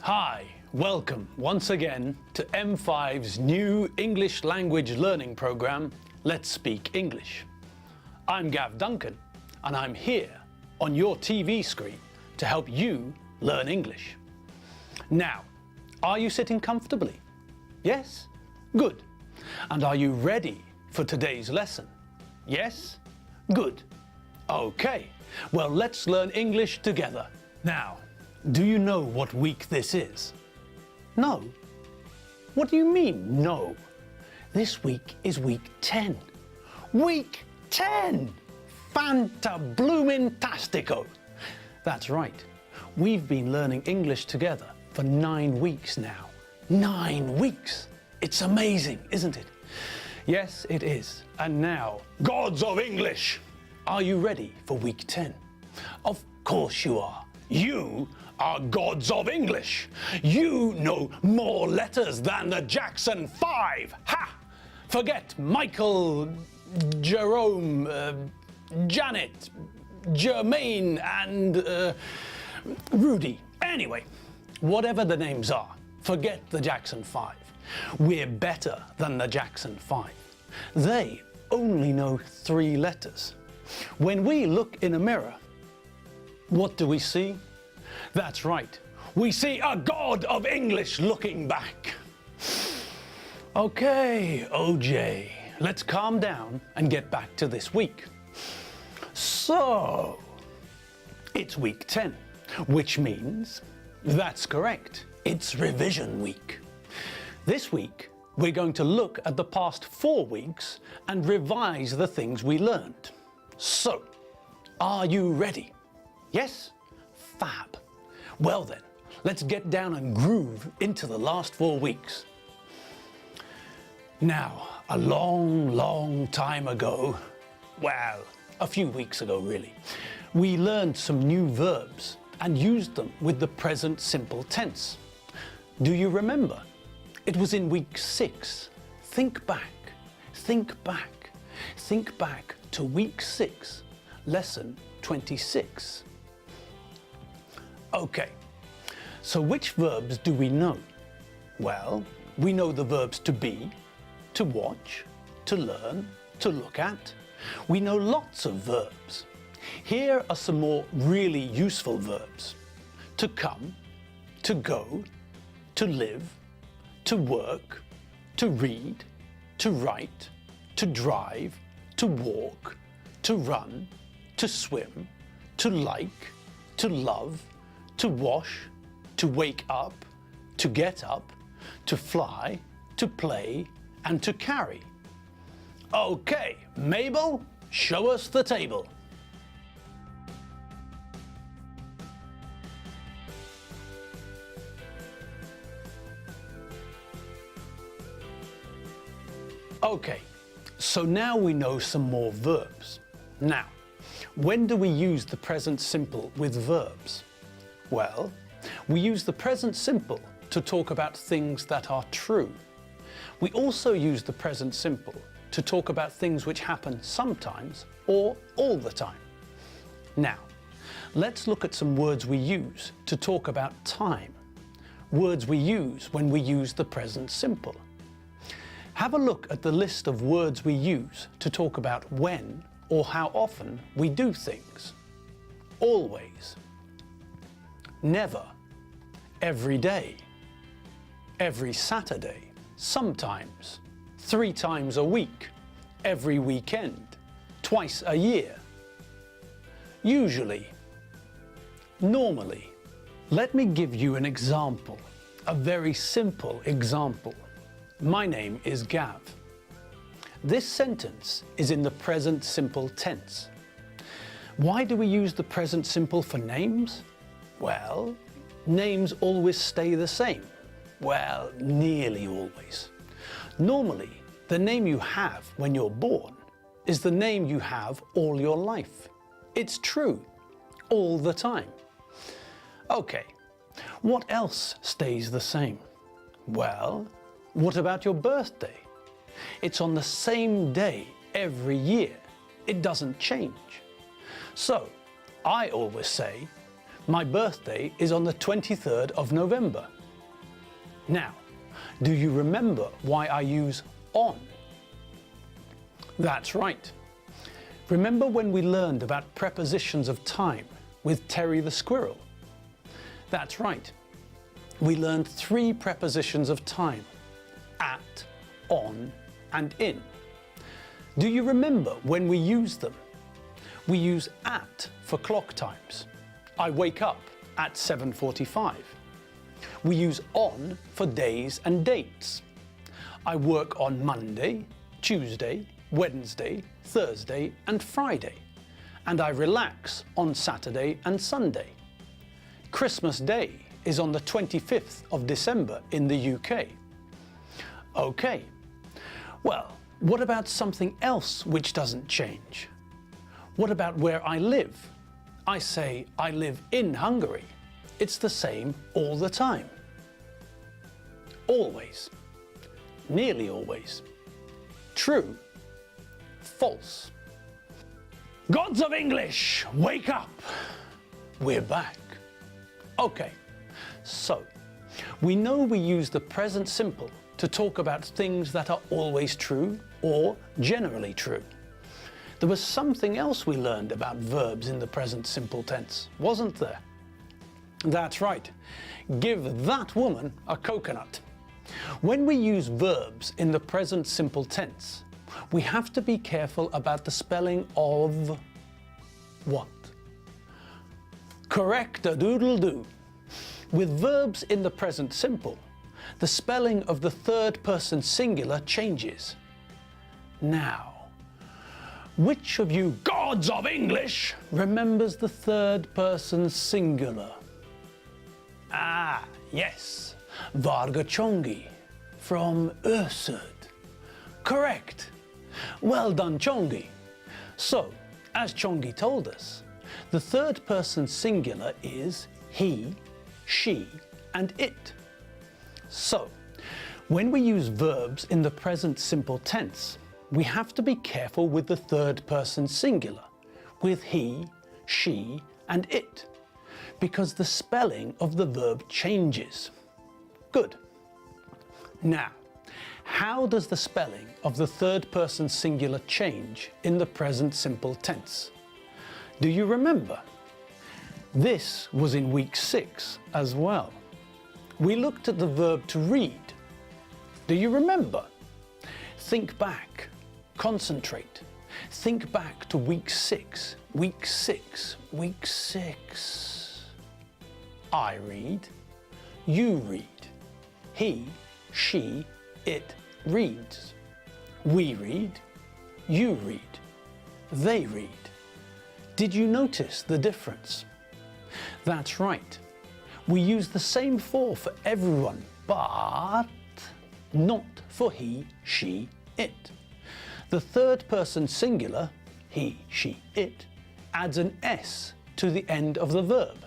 Hi, welcome once again to M5's new English language learning program, Let's Speak English. I'm Gav Duncan, and I'm here on your TV screen to help you learn English. Now, are you sitting comfortably? Yes? Good. And are you ready for today's lesson? Yes? Good. Okay, well, let's learn English together. Now, do you know what week this is? No. What do you mean, no? This week is week 10. Week 10! Fanta-bloomin-tastico! That's right. We've been learning English together for 9 weeks now. 9 weeks! It's amazing, isn't it? Yes, it is. And now, gods of English! Are you ready for week 10? Of course you are. You are gods of English. You know more letters than the Jackson 5. Ha! Forget Michael, Jerome, Janet, Jermaine and Rudy. Anyway, whatever the names are, forget the Jackson 5. We're better than the Jackson 5. They only know 3 letters. When we look in a mirror, what do we see? That's right, we see a god of English looking back. Okay, OJ, let's calm down and get back to this week. So, it's week 10, which means, that's correct, it's revision week. This week, we're going to look at the past 4 weeks and revise the things we learned. So, are you ready? Yes? Fab. Well then, let's get down and groove into the last 4 weeks. Now, a long time ago, well, a few weeks ago really, we learned some new verbs and used them with the present simple tense. Do you remember? It was in week 6. Think back to week 6, lesson 26. Okay, so which verbs do we know? Well, we know the verbs to be, to watch, to learn, to look at. We know lots of verbs. Here are some more really useful verbs. To come, to go, to live, to work, to read, to write, to drive, to walk, to run, to swim, to like, to love, to wash, to wake up, to get up, to fly, to play, and to carry. Okay, Mabel, show us the table. Okay, so now we know some more verbs. Now, when do we use the present simple with verbs? Well, we use the present simple to talk about things that are true. We also use the present simple to talk about things which happen sometimes or all the time. Now, let's look at some words we use to talk about time. Words we use when we use the present simple. Have a look at the list of words we use to talk about when or how often we do things. Always, never, every day, every Saturday, sometimes, 3 times a week, every weekend, twice a year, usually, normally. Let me give you an example, a very simple example. My name is Gav. This sentence is in the present simple tense. Why do we use the present simple for names? Well, names always stay the same. Well, nearly always. Normally, the name you have when you're born is the name you have all your life. It's true, all the time. Okay, what else stays the same? Well, what about your birthday? It's on the same day every year. It doesn't change. So, I always say, My birthday is on the 23rd of November. Now, do you remember why I use on? That's right. Remember when we learned about prepositions of time with Terry the squirrel? That's right. We learned 3 prepositions of time: at, on, and in. Do you remember when we use them? We use at for clock times. I wake up at 7:45. We use on for days and dates. I work on Monday, Tuesday, Wednesday, Thursday, and Friday. And I relax on Saturday and Sunday. Christmas Day is on the 25th of December in the UK. Okay, well, what about something else which doesn't change? What about where I live? I say I live in Hungary. It's the same all the time. Always. Nearly always. True. False. Gods of English, wake up! We're back. Okay, so we know we use the present simple to talk about things that are always true or generally true. There was something else we learned about verbs in the present simple tense, wasn't there? That's right. Give that woman a coconut. When we use verbs in the present simple tense, we have to be careful about the spelling of what? Correct-a-doodle-doo. With verbs in the present simple, the spelling of the third person singular changes. Now, which of you gods of English remembers the third person singular? Ah, yes, Varga Chongi from Örsöd. Correct. Well done, Chongi. So, as Chongi told us, the third person singular is he, she, and it. So, when we use verbs in the present simple tense, we have to be careful with the third person singular, with he, she, and it, because the spelling of the verb changes. Good. Now, how does the spelling of the third person singular change in the present simple tense? Do you remember? This was in week 6 as well. We looked at the verb to read. Do you remember? Think back, concentrate. Think back to week 6, week 6, week 6. I read, you read, he, she, it reads. We read, you read, they read. Did you notice the difference? That's right. We use the same for everyone, but not for he, she, it. The third person singular, he, she, it, adds an S to the end of the verb.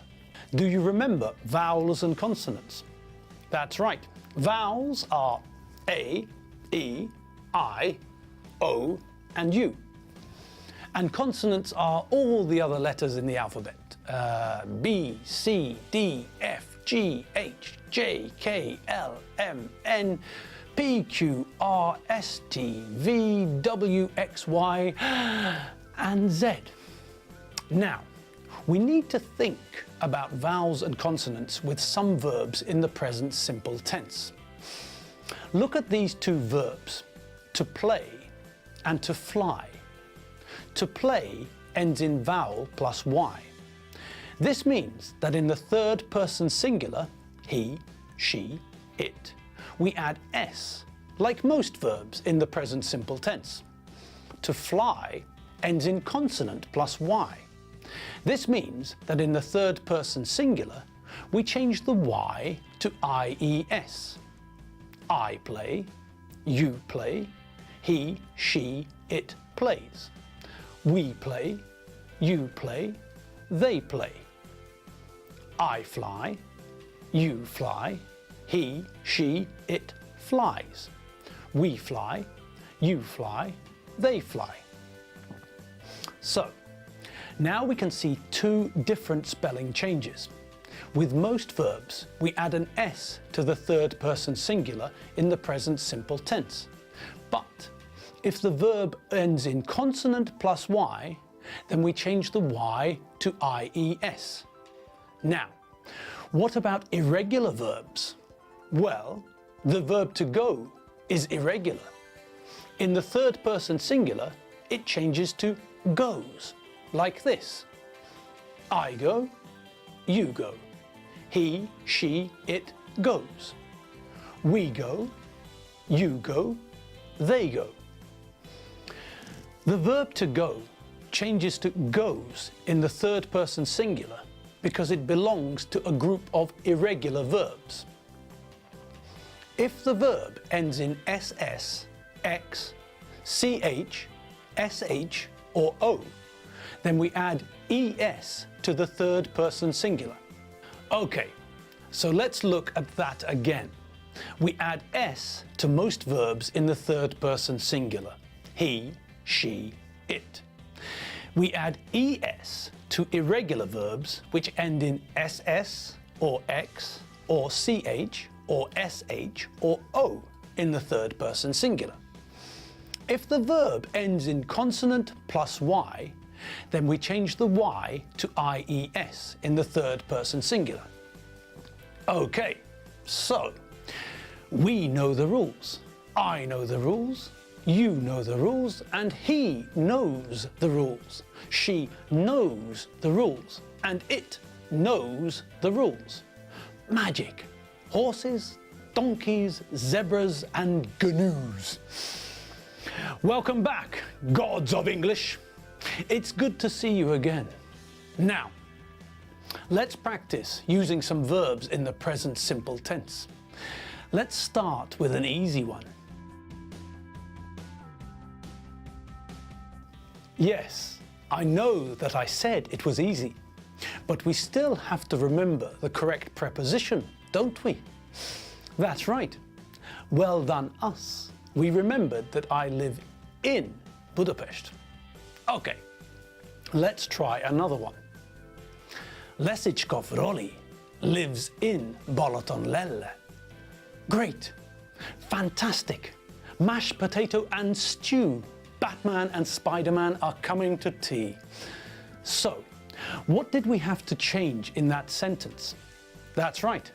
Do you remember vowels and consonants? That's right. Vowels are A, E, I, O, and U. And consonants are all the other letters in the alphabet. B, C, D, F, G, H, J, K, L, M, N, P, Q, R, S, T, V, W, X, Y, and Z. Now, we need to think about vowels and consonants with some verbs in the present simple tense. Look at these 2 verbs, to play and to fly. To play ends in vowel plus Y. This means that in the third person singular, he, she, it, we add S, like most verbs in the present simple tense. To fly ends in consonant plus Y. This means that in the third person singular, we change the Y to IES. I play, you play, he, she, it plays. We play, you play, they play. I fly, you fly, he, she, it flies. We fly, you fly, they fly. So, now we can see 2 different spelling changes. With most verbs, we add an S to the third person singular in the present simple tense. But if the verb ends in consonant plus Y, then we change the Y to IES. Now, what about irregular verbs? Well, the verb to go is irregular. In the third person singular, it changes to goes, like this. I go, you go. He, she, it goes. We go, you go, they go. The verb to go changes to goes in the third person singular because it belongs to a group of irregular verbs. If the verb ends in SS, X, CH, SH or O, then we add ES to the third person singular. Okay, so let's look at that again. We add S to most verbs in the third person singular. He, she, it. We add ES to irregular verbs which end in SS or X or CH or SH or O in the third person singular. If the verb ends in consonant plus Y, then we change the Y to IES in the third person singular. Okay, so we know the rules. I know the rules. You know the rules, and he knows the rules. She knows the rules, and it knows the rules. Magic. Horses, donkeys, zebras, and gnu's. Welcome back, gods of English. It's good to see you again. Now, let's practice using some verbs in the present simple tense. Let's start with an easy one. Yes, I know that I said it was easy, but we still have to remember the correct preposition, don't we? That's right. Well done us. We remembered that I live in Budapest. Okay, let's try another one. Leszicska Roli lives in Balatonlelle. Great, fantastic. Mashed potato and stew. Batman and Spider-Man are coming to tea. So, what did we have to change in that sentence? That's right.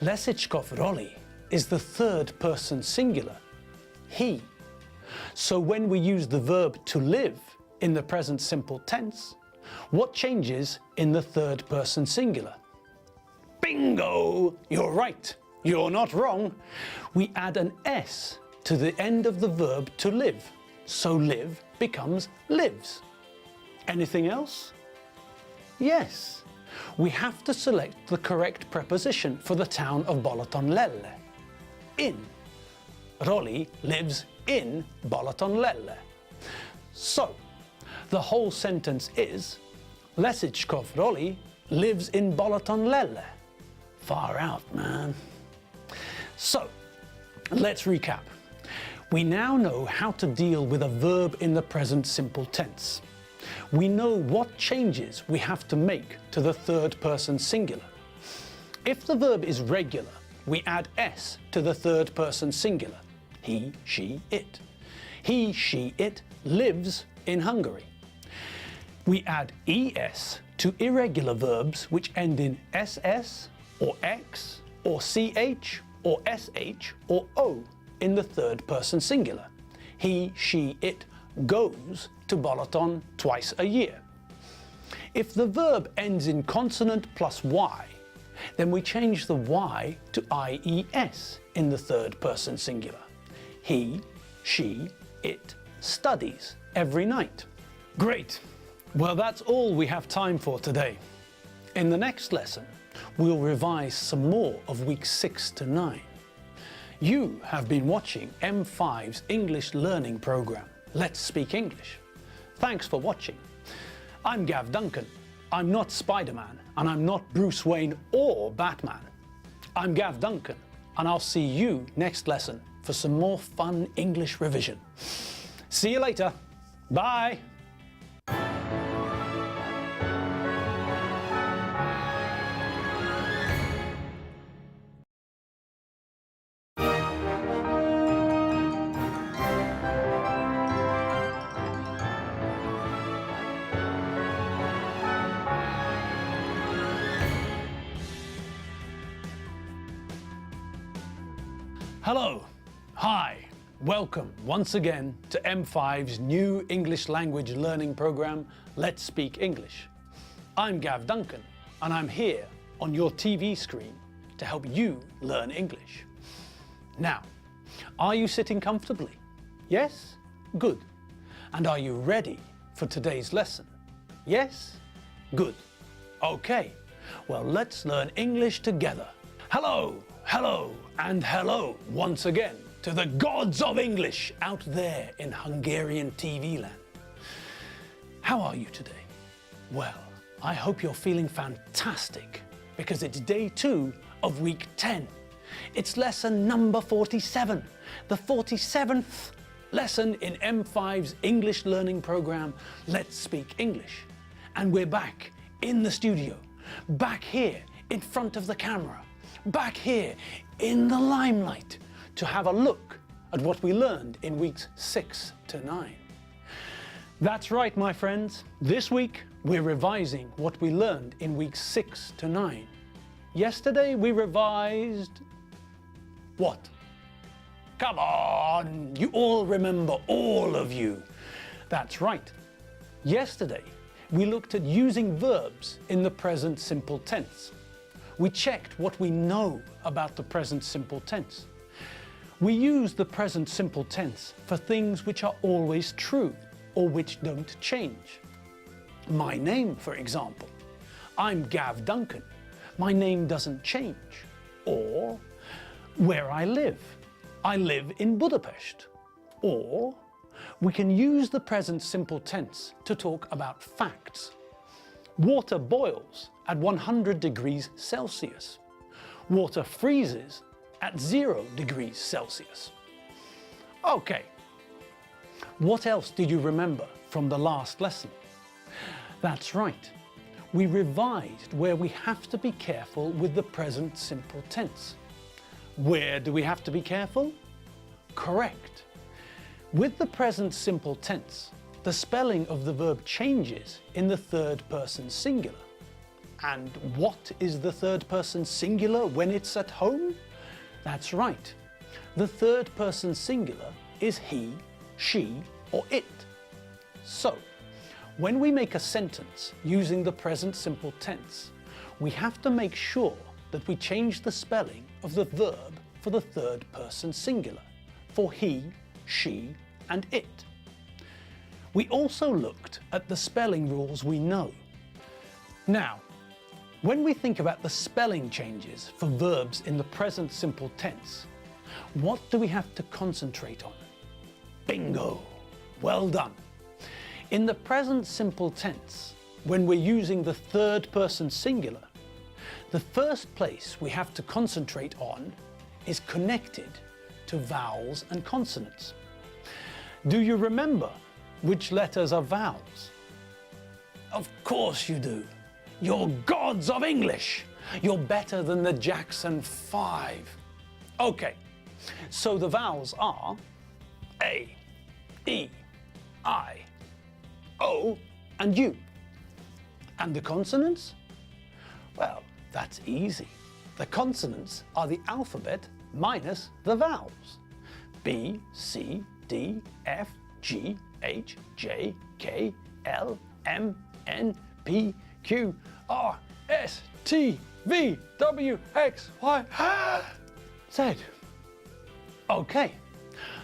Leszicka Roli is the third person singular, he. So when we use the verb to live in the present simple tense, what changes in the third person singular? Bingo! You're right. You're not wrong. We add an S to the end of the verb to live. So live becomes lives. Anything else? Yes. We have to select the correct preposition for the town of Balatonlelle. In. Roli lives in Balatonlelle. So, the whole sentence is Leszicska Roli lives in Balatonlelle. Far out, man. So, let's recap. We now know how to deal with a verb in the present simple tense. We know what changes we have to make to the third person singular. If the verb is regular, we add S to the third person singular. He, she, it. He, she, it lives in Hungary. We add ES to irregular verbs which end in SS or X or CH or SH or O in the third person singular. He, she, it goes to Balaton twice a year. If the verb ends in consonant plus Y, then we change the Y to IES in the third person singular. He, she, it studies every night. Great! Well, that's all we have time for today. In the next lesson, we'll revise some more of weeks 6 to 9. You have been watching M5's English learning program, Let's Speak English. Thanks for watching. I'm Gav Duncan. I'm not Spider-Man, and I'm not Bruce Wayne or Batman. I'm Gav Duncan, and I'll see you next lesson for some more fun English revision. See you later. Bye. Hello, hi, welcome once again to M5's new English language learning program, Let's Speak English. I'm Gav Duncan and I'm here on your TV screen to help you learn English. Now, are you sitting comfortably? Yes? Good. And are you ready for today's lesson? Yes? Good. Okay, well, let's learn English together. Hello, hello, and hello once again to the gods of English out there in Hungarian TV land. How are you today? Well, I hope you're feeling fantastic because it's day 2 of week 10. It's lesson number 47, the 47th lesson in M5's English learning program, Let's Speak English. And we're back in the studio, back here in front of the camera, back here in the limelight to have a look at what we learned in weeks 6 to 9. That's right, my friends. This week we're revising what we learned in weeks 6 to 9. Yesterday we revised what? Come on, you all remember, all of you. That's right. Yesterday we looked at using verbs in the present simple tense. We checked what we know about the present simple tense. We use the present simple tense for things which are always true or which don't change. My name, for example. I'm Gav Duncan. My name doesn't change. Or where I live. I live in Budapest. Or we can use the present simple tense to talk about facts. Water boils at 100 degrees Celsius. Water freezes at 0 degrees Celsius. Okay, what else did you remember from the last lesson? That's right, we revised where we have to be careful with the present simple tense. Where do we have to be careful? Correct. With the present simple tense, the spelling of the verb changes in the third person singular. And what is the third person singular when it's at home? That's right. The third person singular is he, she, or it. So, when we make a sentence using the present simple tense, we have to make sure that we change the spelling of the verb for the third person singular, for he, she, and it. We also looked at the spelling rules we know. Now, when we think about the spelling changes for verbs in the present simple tense, what do we have to concentrate on? Bingo! Well done! In the present simple tense, when we're using the third person singular, the first place we have to concentrate on is connected to vowels and consonants. Do you remember which letters are vowels? Of course you do. You're gods of English. You're better than the Jackson 5. Okay, so the vowels are A, E, I, O, and U. And the consonants? Well, that's easy. The consonants are the alphabet minus the vowels. B, C, D, F, G, H, J, K, L, M, N, P, Q, R, S, T, V, W, X, Y, Z. Okay,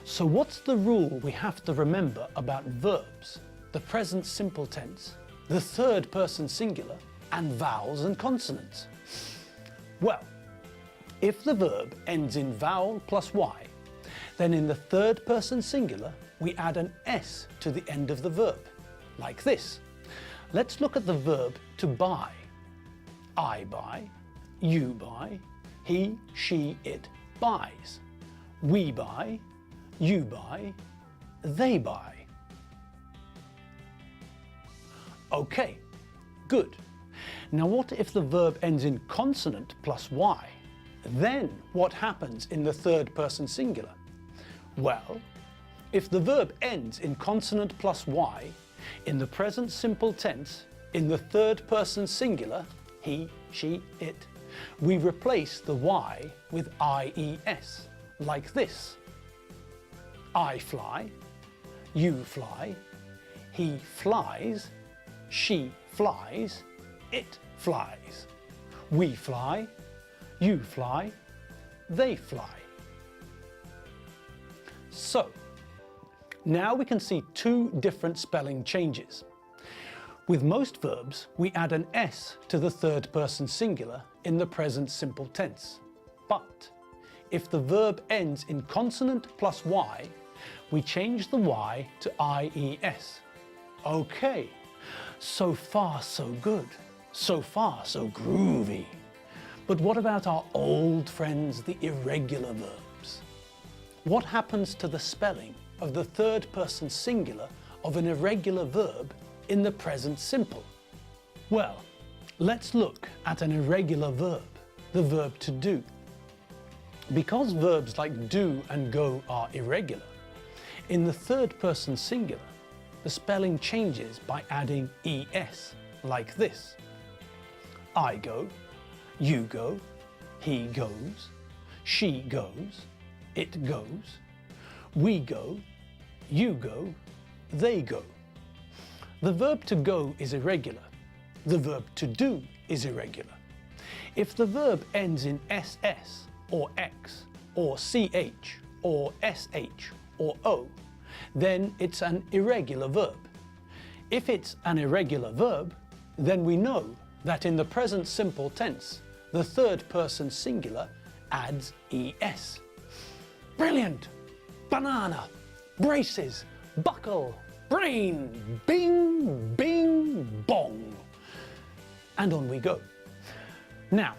so what's the rule we have to remember about verbs, the present simple tense, the third person singular, and vowels and consonants? Well, if the verb ends in vowel plus Y, then in the third person singular, we add an S to the end of the verb, like this. Let's look at the verb to buy. I buy, you buy, he, she, it buys. We buy, you buy, they buy. Okay, good. Now what if the verb ends in consonant plus Y? Then what happens in the third person singular? Well, if the verb ends in consonant plus Y, in the present simple tense, in the third person singular, he, she, it, we replace the Y with IES, like this. I fly, you fly, he flies, she flies, it flies. We fly, you fly, they fly. So, now we can see two different spelling changes. With most verbs, we add an S to the third person singular in the present simple tense. But if the verb ends in consonant plus Y, we change the Y to IES. Okay, so far so good. So far so groovy. But what about our old friends, the irregular verbs? What happens to the spelling of the third person singular of an irregular verb in the present simple? Well, let's look at an irregular verb, the verb to do. Because verbs like do and go are irregular, in the third person singular, the spelling changes by adding ES, like this. I go, you go, he goes, she goes, it goes, we go, you go, they go. The verb to go is irregular. The verb to do is irregular. If the verb ends in SS or X or CH or SH or O, then it's an irregular verb. If it's an irregular verb, then we know that in the present simple tense, the third person singular adds ES. Brilliant! Banana, braces, buckle, brain, bing, bing, bong. And on we go. Now,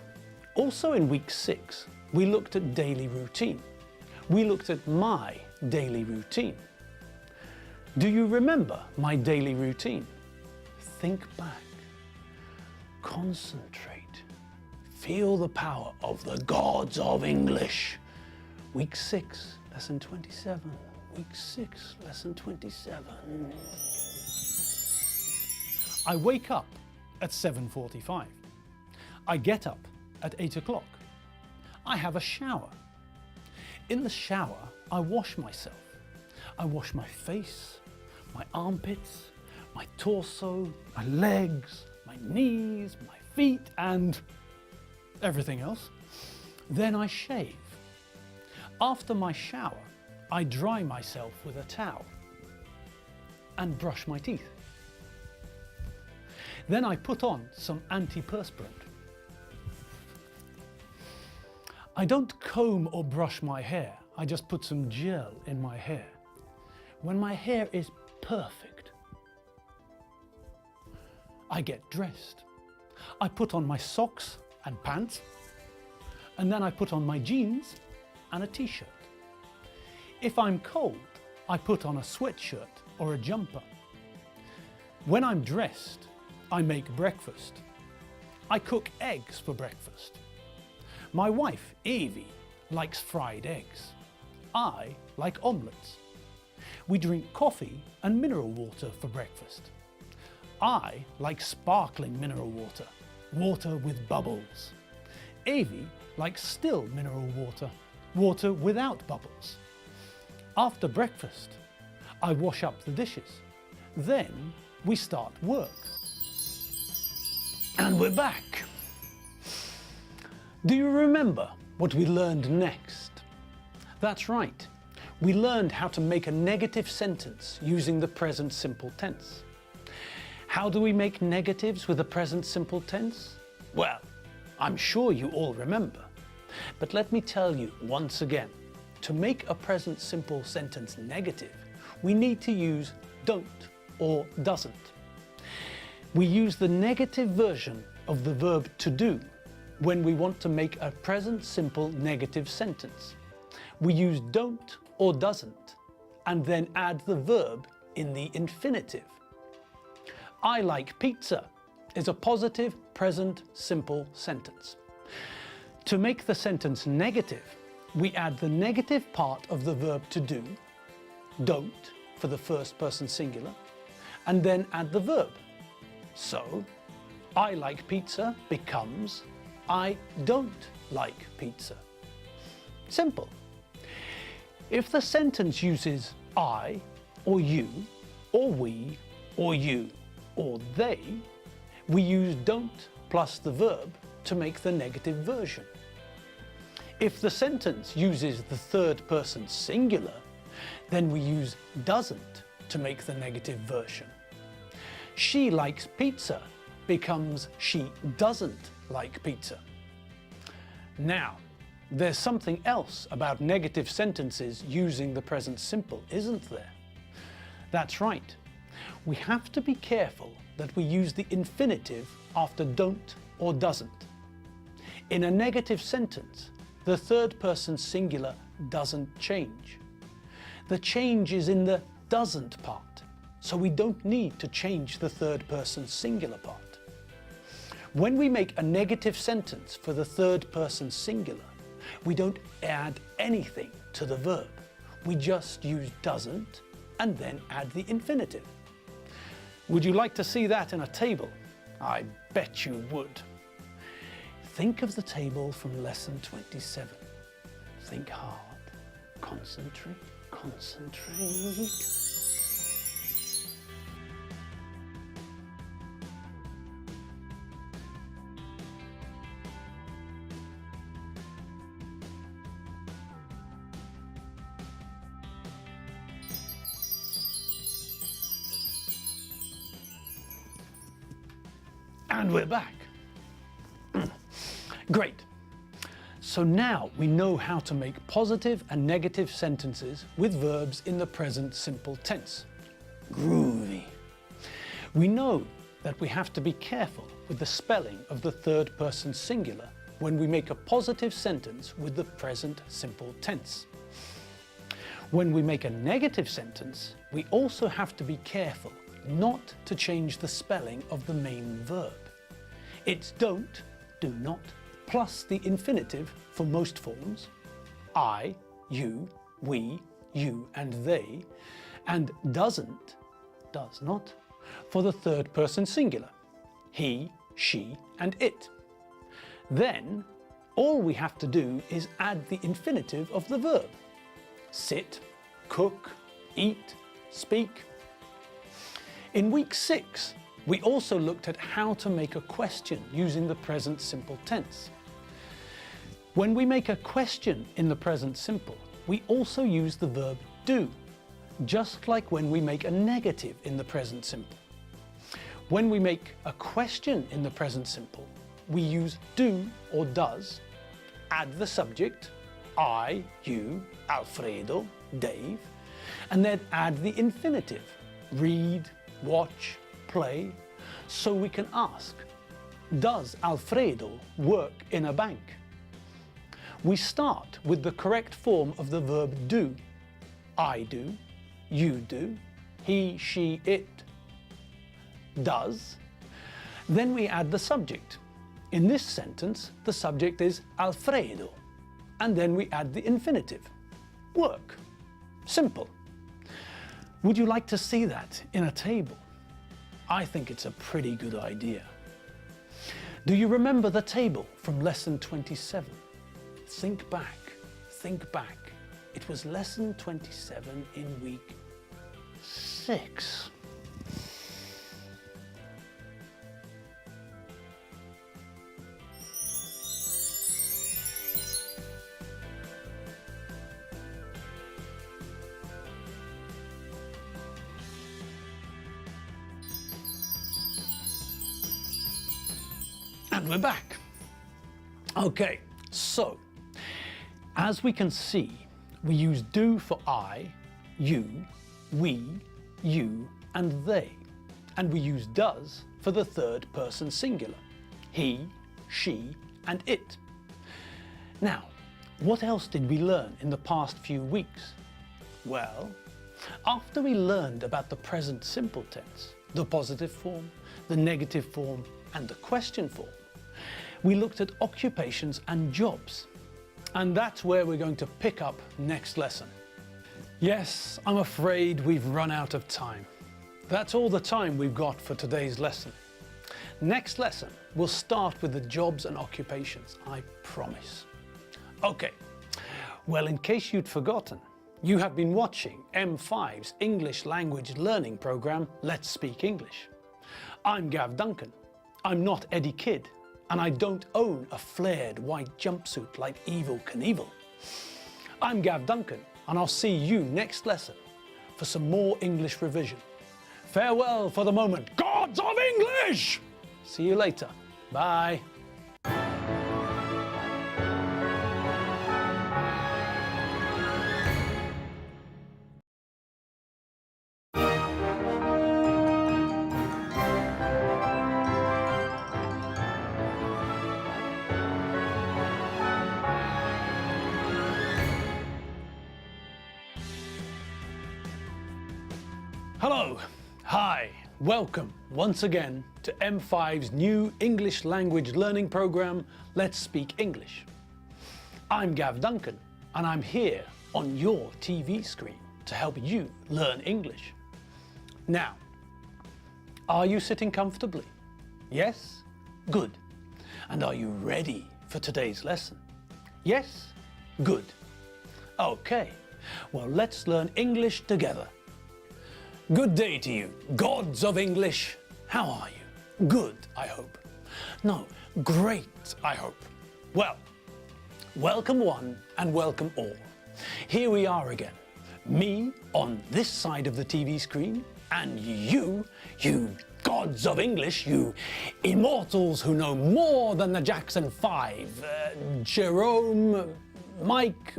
also in week 6, we looked at daily routine. We looked at my daily routine. Do you remember my daily routine? Think back. Concentrate. Feel the power of the gods of English. Week 6, lesson 27. Week 6, lesson 27. I wake up at 7:45. I get up at 8 o'clock. I have a shower. In the shower, I wash myself. I wash my face, my armpits, my torso, my legs, my knees, my feet, and everything else. Then I shave. After my shower, I dry myself with a towel and brush my teeth. Then I put on some antiperspirant. I don't comb or brush my hair, I just put some gel in my hair. When my hair is perfect, I get dressed. I put on my socks and pants, and then I put on my jeans and a t-shirt. If I'm cold, I put on a sweatshirt or a jumper. When I'm dressed, I make breakfast. I cook eggs for breakfast. My wife, Evie, likes fried eggs. I like omelettes. We drink coffee and mineral water for breakfast. I like sparkling mineral water, water with bubbles. Evie likes still mineral water, water without bubbles. After breakfast, I wash up the dishes. Then we start work. And we're back. Do you remember what we learned next? That's right. We learned how to make a negative sentence using the present simple tense. How do we make negatives with the present simple tense? Well, I'm sure you all remember. But let me tell you once again, to make a present simple sentence negative, we need to use don't or doesn't. We use the negative version of the verb to do when we want to make a present simple negative sentence. We use don't or doesn't and then add the verb in the infinitive. I like pizza is a positive present simple sentence. To make the sentence negative, we add the negative part of the verb to do, don't for the first person singular, and then add the verb. So, I like pizza becomes I don't like pizza. Simple. If the sentence uses I, or you, or we, or you, or they, we use don't plus the verb to make the negative version. If the sentence uses the third person singular, then we use doesn't to make the negative version. She likes pizza becomes she doesn't like pizza. Now, there's something else about negative sentences using the present simple, isn't there? That's right. We have to be careful that we use the infinitive after don't or doesn't. In a negative sentence, the third person singular doesn't change. The change is in the doesn't part, so we don't need to change the third person singular part. When we make a negative sentence for the third person singular, we don't add anything to the verb. We just use doesn't and then add the infinitive. Would you like to see that in a table? I bet you would. Think of the table from lesson 27. Think hard. Concentrate, concentrate. And we're back. Great. So now we know how to make positive and negative sentences with verbs in the present simple tense. Groovy. We know that we have to be careful with the spelling of the third person singular when we make a positive sentence with the present simple tense. When we make a negative sentence, we also have to be careful not to change the spelling of the main verb. It's don't, do not, plus the infinitive for most forms, I, you, we, you and they, and doesn't, does not, for the third person singular, he, she and it. Then all we have to do is add the infinitive of the verb. Sit, cook, eat, speak. In week 6, we also looked at how to make a question using the present simple tense. When we make a question in the present simple, we also use the verb do, just like when we make a negative in the present simple. When we make a question in the present simple, we use do or does, add the subject, I, you, Alfredo, Dave, and then add the infinitive, read, watch, play, so we can ask, does Alfredo work in a bank? We start with the correct form of the verb do. I do, you do, he, she, it does. Then we add the subject. In this sentence, the subject is Alfredo, and then we add the infinitive, work. Simple. Would you like to see that in a table? I think it's a pretty good idea. Do you remember the table from lesson 27? Think back, think back. It was lesson 27 in week 6. And we're back. Okay, so as we can see, we use do for I, you, we, you, and they. And we use does for the third person singular, he, she, and it. Now, what else did we learn in the past few weeks? Well, after we learned about the present simple tense, the positive form, the negative form, and the question form, we looked at occupations and jobs. And that's where we're going to pick up next lesson. Yes, I'm afraid we've run out of time. That's all the time we've got for today's lesson. Next lesson, we'll start with the jobs and occupations, I promise. Okay, well, in case you'd forgotten, You have been watching M5's English language learning program, Let's Speak English. I'm Gav Duncan. I'm not Eddie Kidd, and I don't own a flared white jumpsuit like Evel Knievel. I'm Gav Duncan, and I'll see you next lesson for some more English revision. Farewell for the moment, gods of English! See you later. Bye. Hello, hi, welcome once again to M5's new English language learning program, Let's Speak English. I'm Gav Duncan, and I'm here on your TV screen to help you learn English. Now, are you sitting comfortably? Yes? Good. And are you ready for today's lesson? Yes? Good. Okay, well, let's learn English together. Good day to you, gods of English. How are you? Good, I hope. No, great, I hope. Well, welcome one and welcome all. Here we are again. Me on this side of the TV screen, and you gods of English, you immortals who know more than the Jackson 5, Jerome, Mike,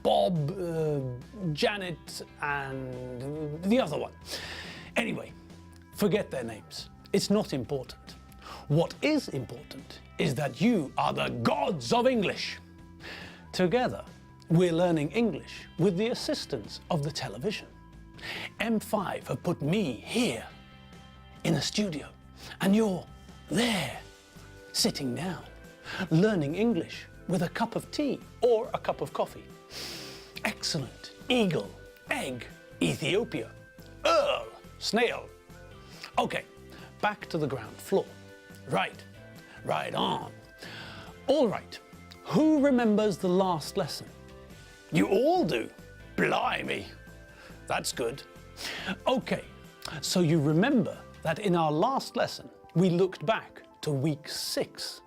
Bob, Janet, and the other one. Anyway, forget their names. It's not important. What is important is that you are the gods of English. Together, we're learning English with the assistance of the television. M5 have put me here in the studio, and you're there, sitting down, learning English with a cup of tea or a cup of coffee. Excellent. Eagle, egg, Ethiopia, Earl, snail. Okay, back to the ground floor. Right on. All right, who remembers the last lesson? You all do. Blimey. That's good. Okay, so you remember that in our last lesson, we looked back to week 6.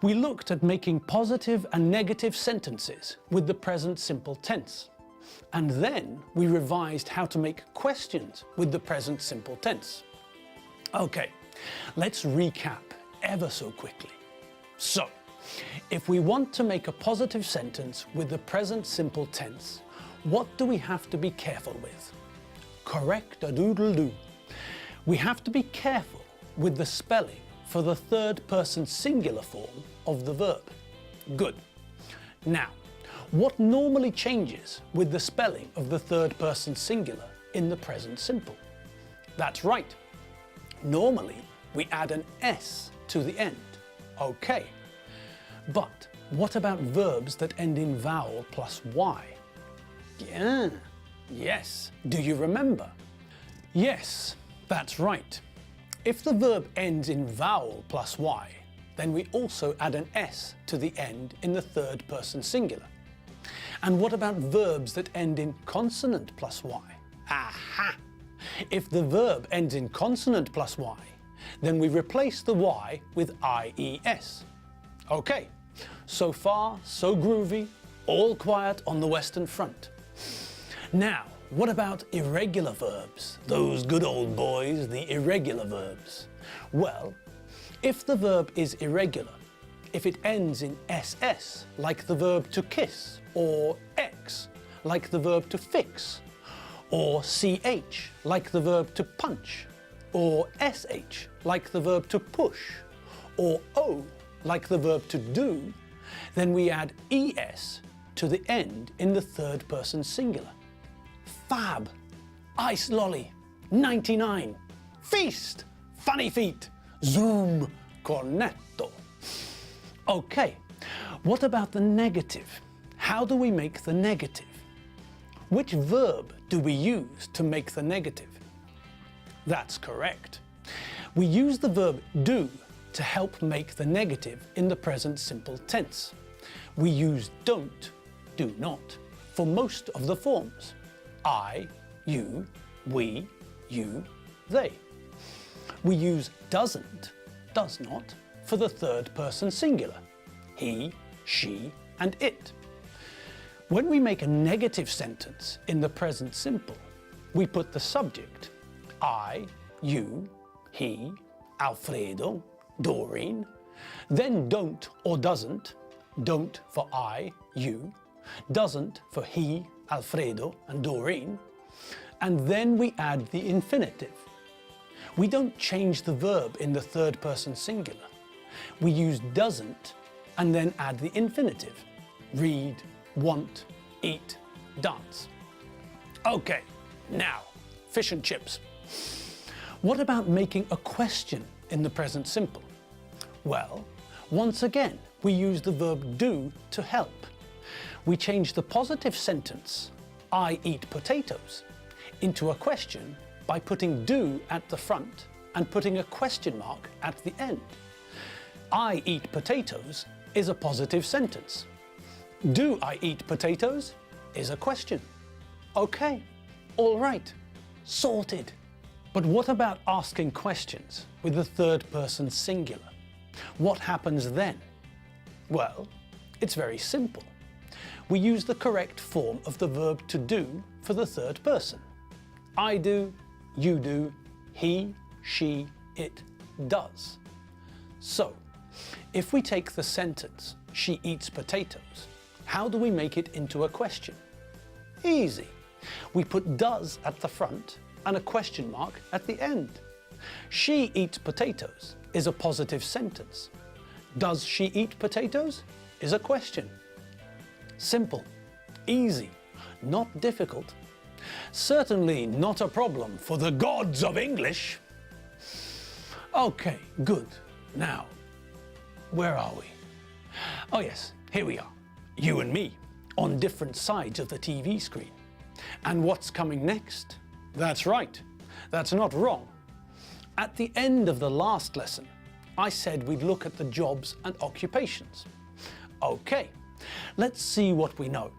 We looked at making positive and negative sentences with the present simple tense. And then we revised how to make questions with the present simple tense. Okay, let's recap ever so quickly. So, if we want to make a positive sentence with the present simple tense, what do we have to be careful with? Correct-a-doodle-doo. We have to be careful with the spelling for the third person singular form of the verb. Good. Now, what normally changes with the spelling of the third person singular in the present simple? That's right. Normally, we add an S to the end. Okay. But what about verbs that end in vowel plus Y? Yeah. Yes. Do you remember? Yes, that's right. If the verb ends in vowel plus Y, then we also add an S to the end in the third person singular. And what about verbs that end in consonant plus Y? Aha! If the verb ends in consonant plus Y, then we replace the Y with IES. Okay, so far, so groovy, all quiet on the Western Front. Now, what about irregular verbs? Those good old boys, the irregular verbs. Well, if the verb is irregular, if it ends in SS, like the verb to kiss, or X, like the verb to fix, or CH, like the verb to punch, or SH, like the verb to push, or O, like the verb to do, then we add ES to the end in the third person singular. Fab, ice lolly, 99, feast, funny feet, zoom, cornetto. Okay, what about the negative? How do we make the negative? Which verb do we use to make the negative? That's correct. We use the verb do to help make the negative in the present simple tense. We use don't, do not, for most of the forms. I, you, we, you, they. We use doesn't, does not, for the third person singular. He, she, and it. When we make a negative sentence in the present simple, we put the subject, I, you, he, Alfredo, Doreen, then don't or doesn't, don't for I, you, doesn't for he, Alfredo, and Doreen, and then we add the infinitive. We don't change the verb in the third person singular. We use doesn't and then add the infinitive. Read, want, eat, dance. Okay, now, fish and chips. What about making a question in the present simple? Well, once again, we use the verb do to help. We change the positive sentence, I eat potatoes, into a question by putting do at the front and putting a question mark at the end. I eat potatoes is a positive sentence. Do I eat potatoes is a question. Okay, all right, sorted. But what about asking questions with the third person singular? What happens then? Well, it's very simple. We use the correct form of the verb to do for the third person. I do, you do, he, she, it does. So, if we take the sentence, she eats potatoes, how do we make it into a question? Easy. We put does at the front and a question mark at the end. She eats potatoes is a positive sentence. Does she eat potatoes is a question. Simple, easy, not difficult. Certainly not a problem for the gods of English. Okay, good. Now, where are we? Oh yes, here we are. You and me, on different sides of the TV screen. And what's coming next? That's right, that's not wrong. At the end of the last lesson, I said we'd look at the jobs and occupations. Okay, let's see what we know.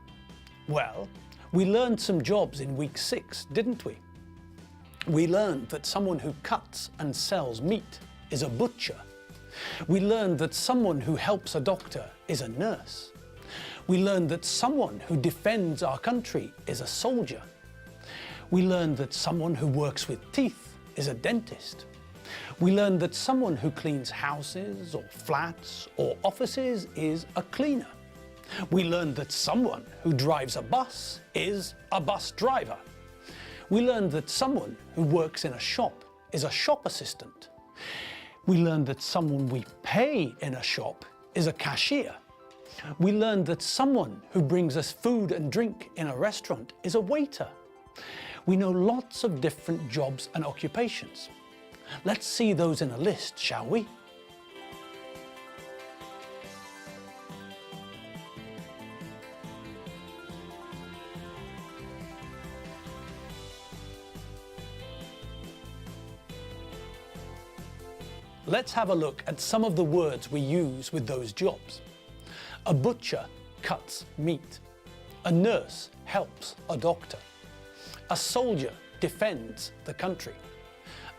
Well, we learned some jobs in week 6, didn't we? We learned that someone who cuts and sells meat is a butcher. We learned that someone who helps a doctor is a nurse. We learned that someone who defends our country is a soldier. We learned that someone who works with teeth is a dentist. We learned that someone who cleans houses or flats or offices is a cleaner. We learned that someone who drives a bus is a bus driver. We learned that someone who works in a shop is a shop assistant. We learned that someone we pay in a shop is a cashier. We learned that someone who brings us food and drink in a restaurant is a waiter. We know lots of different jobs and occupations. Let's see those in a list, shall we? Let's have a look at some of the words we use with those jobs. A butcher cuts meat. A nurse helps a doctor. A soldier defends the country.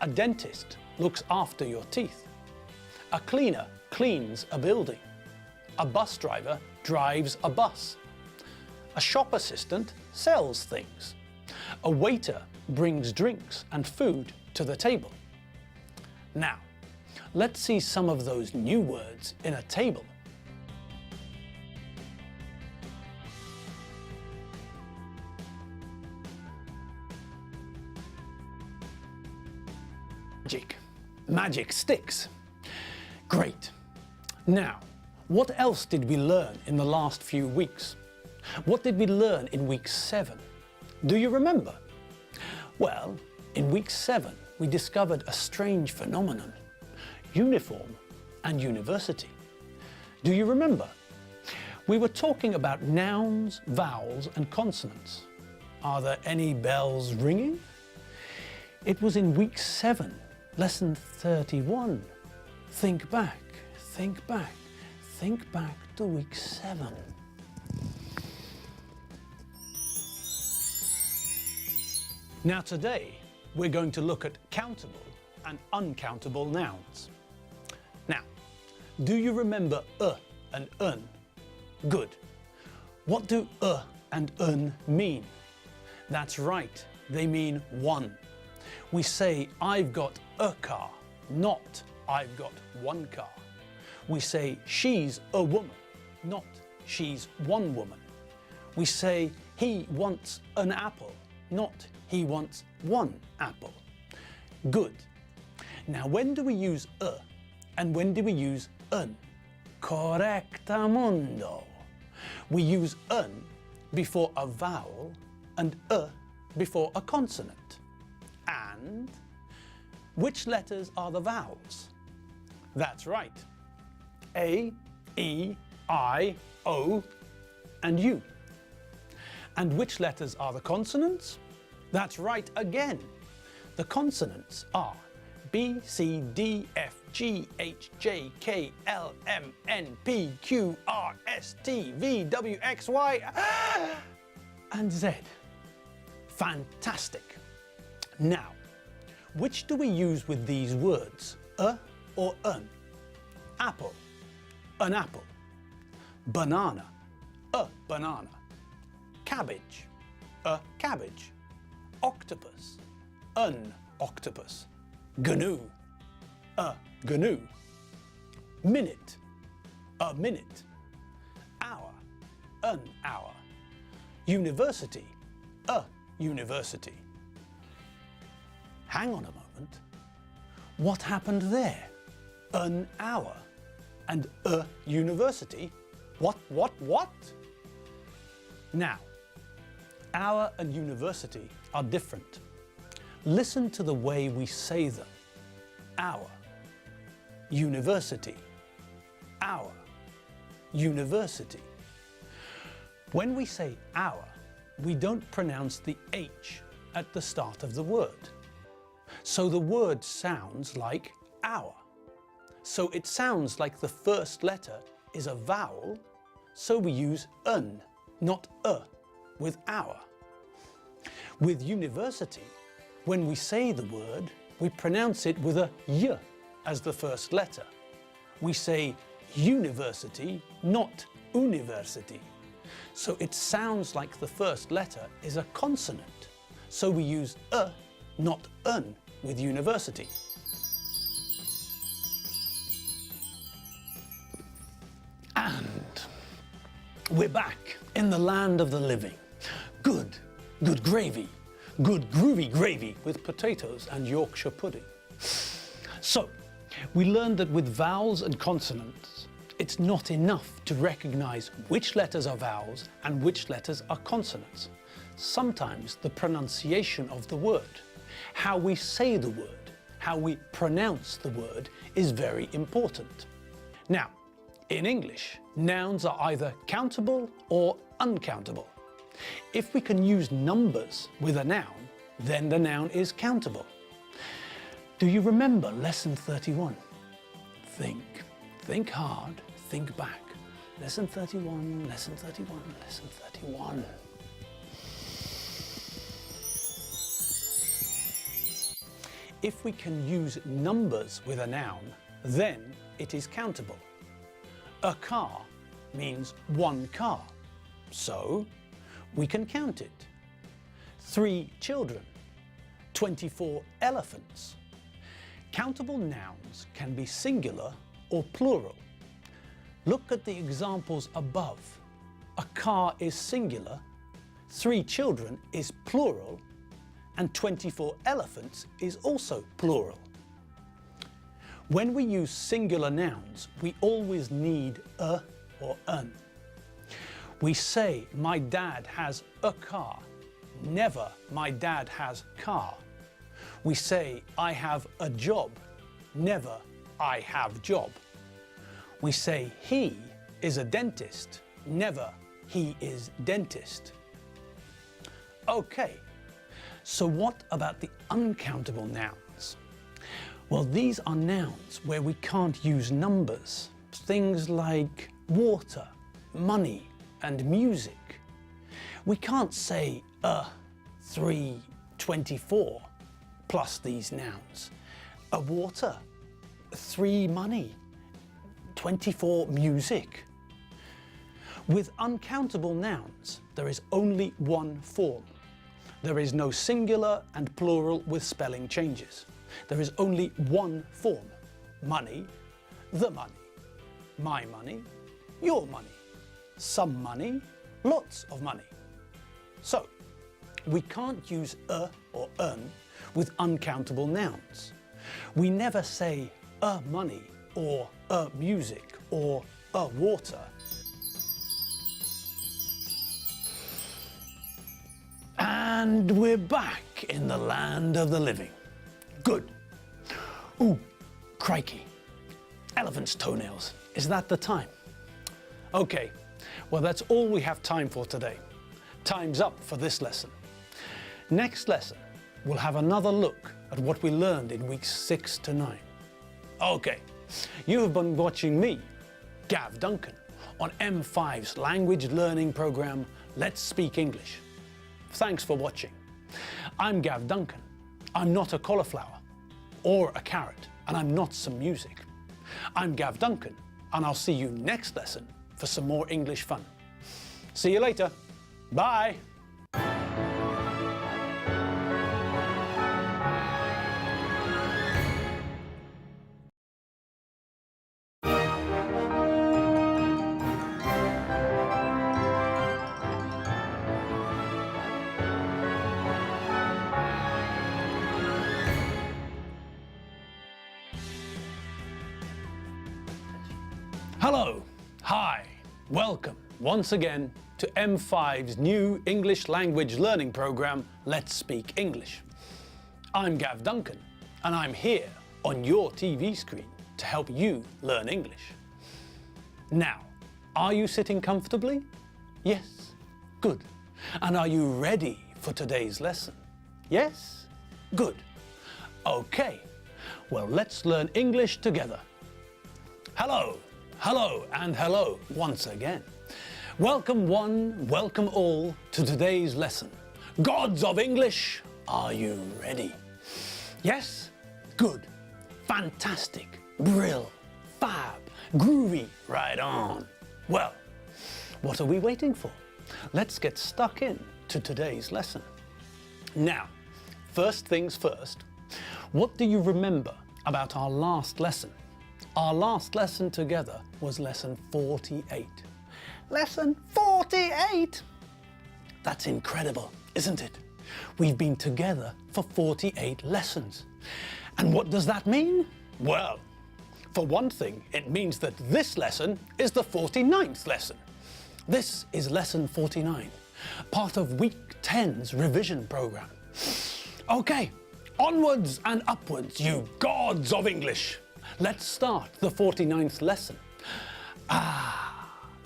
A dentist looks after your teeth. A cleaner cleans a building. A bus driver drives a bus. A shop assistant sells things. A waiter brings drinks and food to the table. Now, let's see some of those new words in a table. Magic sticks. Great. Now, what else did we learn in the last few weeks? What did we learn in week 7? Do you remember? Well, in week 7, we discovered a strange phenomenon: uniform and university. Do you remember? We were talking about nouns, vowels, and consonants. Are there any bells ringing? It was in week 7. Lesson 31. Think back, think back, think back to week 7. Now today, we're going to look at countable and uncountable nouns. Now, do you remember and un? Good. What do and un mean? That's right, they mean one. We say, I've got a car, not I've got one car. We say, she's a woman, not she's one woman. We say, he wants an apple, not he wants one apple. Good. Now, when do we use and when do we use un? Correctamundo. We use un before a vowel and before a consonant. And which letters are the vowels? That's right. A, E, I, O, and U. And which letters are the consonants? That's right again. The consonants are B, C, D, F, G, H, J, K, L, M, N, P, Q, R, S, T, V, W, X, Y, and Z. Fantastic. Now, which do we use with these words? Or un? Apple, an apple. Banana, a banana. Cabbage, a cabbage. Octopus, an octopus. GNU, a GNU. Minute, a minute. Hour, an hour. University, a university. Hang on a moment. What happened there? An hour and a university? What? Now, hour and university are different. Listen to the way we say them. Hour, university, hour, university. When we say hour, we don't pronounce the H at the start of the word. So the word sounds like hour. So it sounds like the first letter is a vowel, so we use un, not with hour. With university, when we say the word, we pronounce it with a y as the first letter. We say university, not university. So it sounds like the first letter is a consonant. So we use not un with university. And we're back in the land of the living. Good gravy. Good groovy gravy with potatoes and Yorkshire pudding. So, we learned that with vowels and consonants, it's not enough to recognize which letters are vowels and which letters are consonants. Sometimes the pronunciation of the word, how we say the word, how we pronounce the word is very important. Now, in English, nouns are either countable or uncountable. If we can use numbers with a noun, then the noun is countable. Do you remember lesson 31? Think hard, think back. Lesson 31, lesson 31, lesson 31. If we can use numbers with a noun, then it is countable. A car means one car, so we can count it. 3 children, 24 elephants. Countable nouns can be singular or plural. Look at the examples above. A car is singular, 3 children is plural, and 24 elephants is also plural. When we use singular nouns, we always need a or an. We say, my dad has a car, never my dad has car. We say, I have a job, never I have job. We say, he is a dentist, never he is dentist. Okay, so what about the uncountable nouns? Well, these are nouns where we can't use numbers. Things like water, money, and music. We can't say 3, 24 plus these nouns. A water, 3 money, 24 music. With uncountable nouns, there is only one form. There is no singular and plural with spelling changes. There is only one form. Money, the money. My money, your money. Some money, lots of money. So, we can't use or un with uncountable nouns. We never say a money or a music or a water. And we're back in the land of the living. Good. Ooh, crikey. Elephant's toenails. Is that the time? Okay, well that's all we have time for today. Time's up for this lesson. Next lesson, we'll have another look at what we learned in weeks 6 to 9. Okay, you have been watching me, Gav Duncan, on M5's language learning program, Let's Speak English. Thanks for watching. I'm Gav Duncan. I'm not a cauliflower or a carrot, and I'm not some music. I'm Gav Duncan, and I'll see you next lesson for some more English fun. See you later. Bye. Hello, hi, welcome once again to M5's new English language learning program, Let's Speak English. I'm Gav Duncan, and I'm here on your TV screen to help you learn English. Now, are you sitting comfortably? Yes, good. And are you ready for today's lesson? Yes, good. Okay, well let's learn English together. Hello. Hello and hello once again. Welcome one, welcome all to today's lesson. Gods of English, are you ready? Yes? Good. Fantastic. Brill. Fab. Groovy. Right on. Well, what are we waiting for? Let's get stuck in to today's lesson. Now, first things first, what do you remember about our last lesson? Our last lesson together was lesson 48. Lesson 48! That's incredible, isn't it? We've been together for 48 lessons. And what does that mean? Well, for one thing, it means that this lesson is the 49th lesson. This is lesson 49, part of week 10's revision program. Okay, onwards and upwards, you gods of English. Let's start the 49th lesson.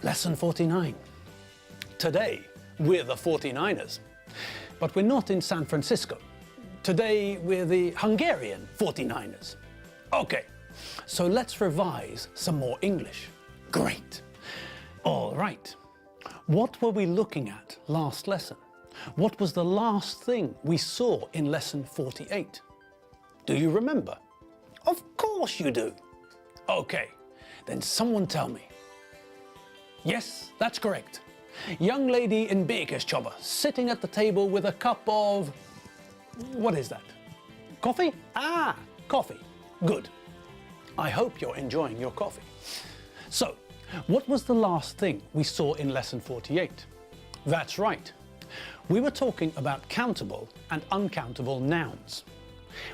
Lesson 49. Today, we're the 49ers, but we're not in San Francisco. Today, we're the Hungarian 49ers. Okay, so let's revise some more English. Great. All right. What were we looking at last lesson? What was the last thing we saw in lesson 48? Do you remember? Of course you do. Okay, then someone tell me. Yes, that's correct. Young lady in Bekerschobber sitting at the table with a cup of... what is that? Coffee? Coffee. Good. I hope you're enjoying your coffee. So, what was the last thing we saw in lesson 48? That's right. We were talking about countable and uncountable nouns.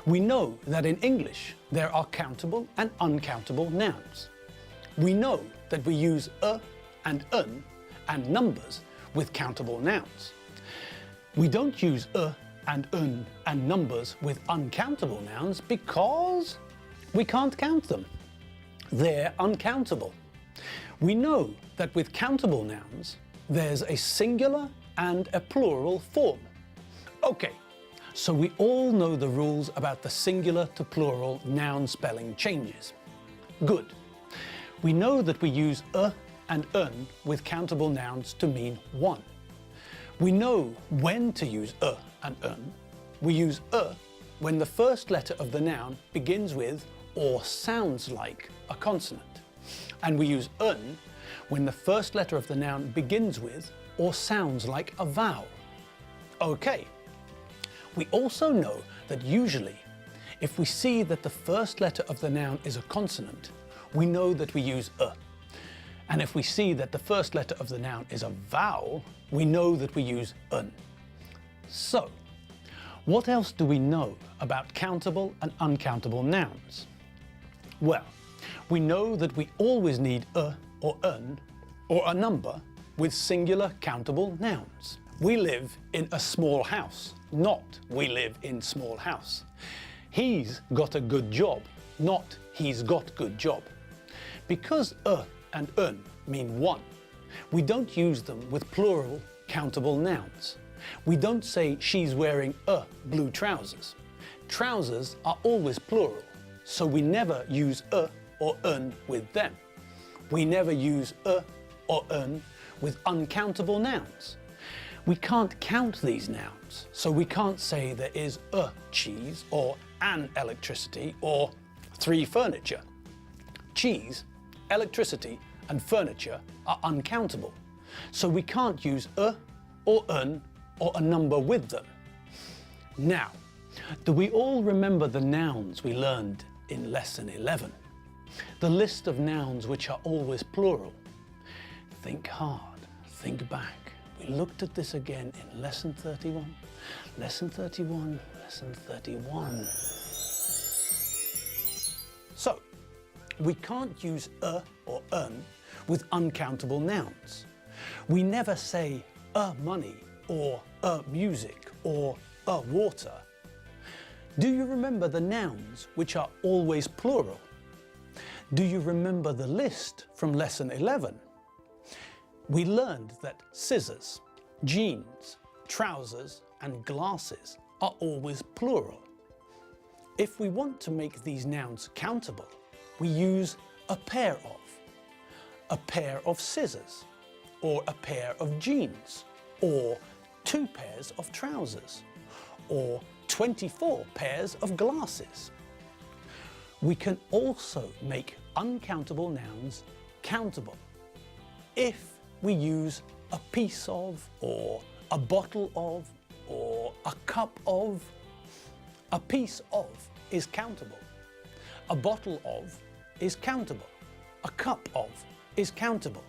We know that in English there are countable and uncountable nouns. We know that we use and un and numbers with countable nouns. We don't use and un and numbers with uncountable nouns because we can't count them. They're uncountable. We know that with countable nouns there's a singular and a plural form. Okay. So we all know the rules about the singular to plural noun spelling changes. Good. We know that we use and un with countable nouns to mean one. We know when to use and un, We use when the first letter of the noun begins with or sounds like a consonant. And we use when the first letter of the noun begins with or sounds like a vowel. Okay. We also know that usually, if we see that the first letter of the noun is a consonant, we know that we use And if we see that the first letter of the noun is a vowel, we know that we use un. So, what else do we know about countable and uncountable nouns? Well, we know that we always need or un or a number with singular countable nouns. We live in a small house, not we live in small house. He's got a good job, not he's got good job. Because and un mean one, we don't use them with plural countable nouns. We don't say she's wearing blue trousers. Trousers are always plural, so we never use or un with them. We never use or un with uncountable nouns. We can't count these nouns, so we can't say there is a cheese or an electricity or 3 furniture. Cheese, electricity and furniture are uncountable, so we can't use or un or a number with them. Now, do we all remember the nouns we learned in lesson 11? The list of nouns which are always plural. Think hard, think back. We looked at this again in lesson 31, lesson 31, lesson 31. So, we can't use or un with uncountable nouns. We never say money or music or water. Do you remember the nouns which are always plural? Do you remember the list from lesson 11? We learned that scissors, jeans, trousers and glasses are always plural. If we want to make these nouns countable, we use a pair of scissors, or a pair of jeans, or 2 pairs of trousers, or 24 pairs of glasses. We can also make uncountable nouns countable if we use a piece of, or a bottle of, or a cup of. A piece of is countable. A bottle of is countable. A cup of is countable.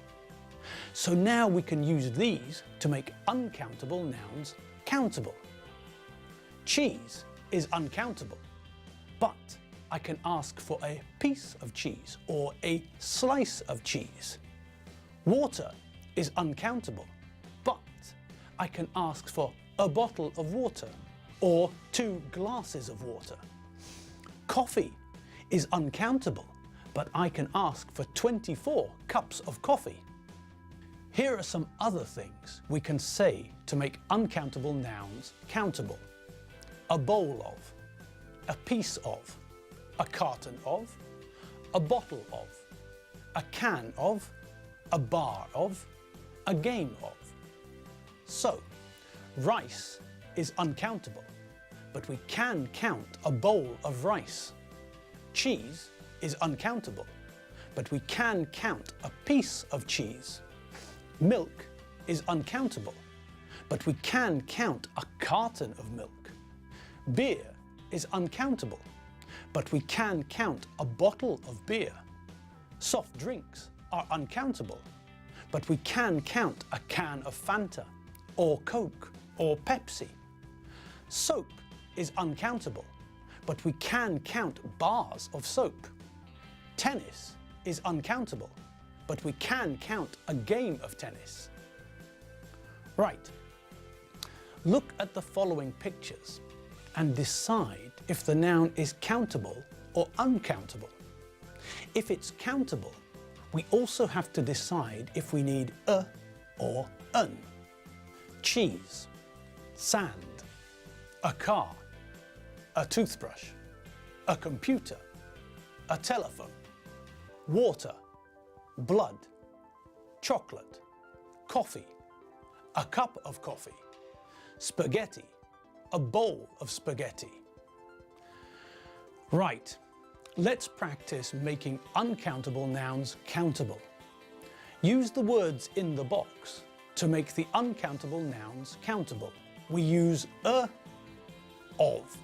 So now we can use these to make uncountable nouns countable. Cheese is uncountable, but I can ask for a piece of cheese or a slice of cheese. Water is uncountable, but I can ask for a bottle of water or 2 glasses of water. Coffee is uncountable, but I can ask for 24 cups of coffee. Here are some other things we can say to make uncountable nouns countable. A bowl of, a piece of, a carton of, a bottle of, a can of, a bar of, a game of. So, rice is uncountable, but we can count a bowl of rice. Cheese is uncountable, but we can count a piece of cheese. Milk is uncountable, but we can count a carton of milk. Beer is uncountable, but we can count a bottle of beer. Soft drinks are uncountable, but we can count a can of Fanta, or Coke, or Pepsi. Soap is uncountable, but we can count bars of soap. Tennis is uncountable, but we can count a game of tennis. Right. Look at the following pictures and decide if the noun is countable or uncountable. If it's countable, we also have to decide if we need a or un. Cheese, sand, a car, a toothbrush, a computer, a telephone, water, blood, chocolate, coffee, a cup of coffee, spaghetti, a bowl of spaghetti. Right, let's practice making uncountable nouns countable. Use the words in the box to make the uncountable nouns countable. We use a, of.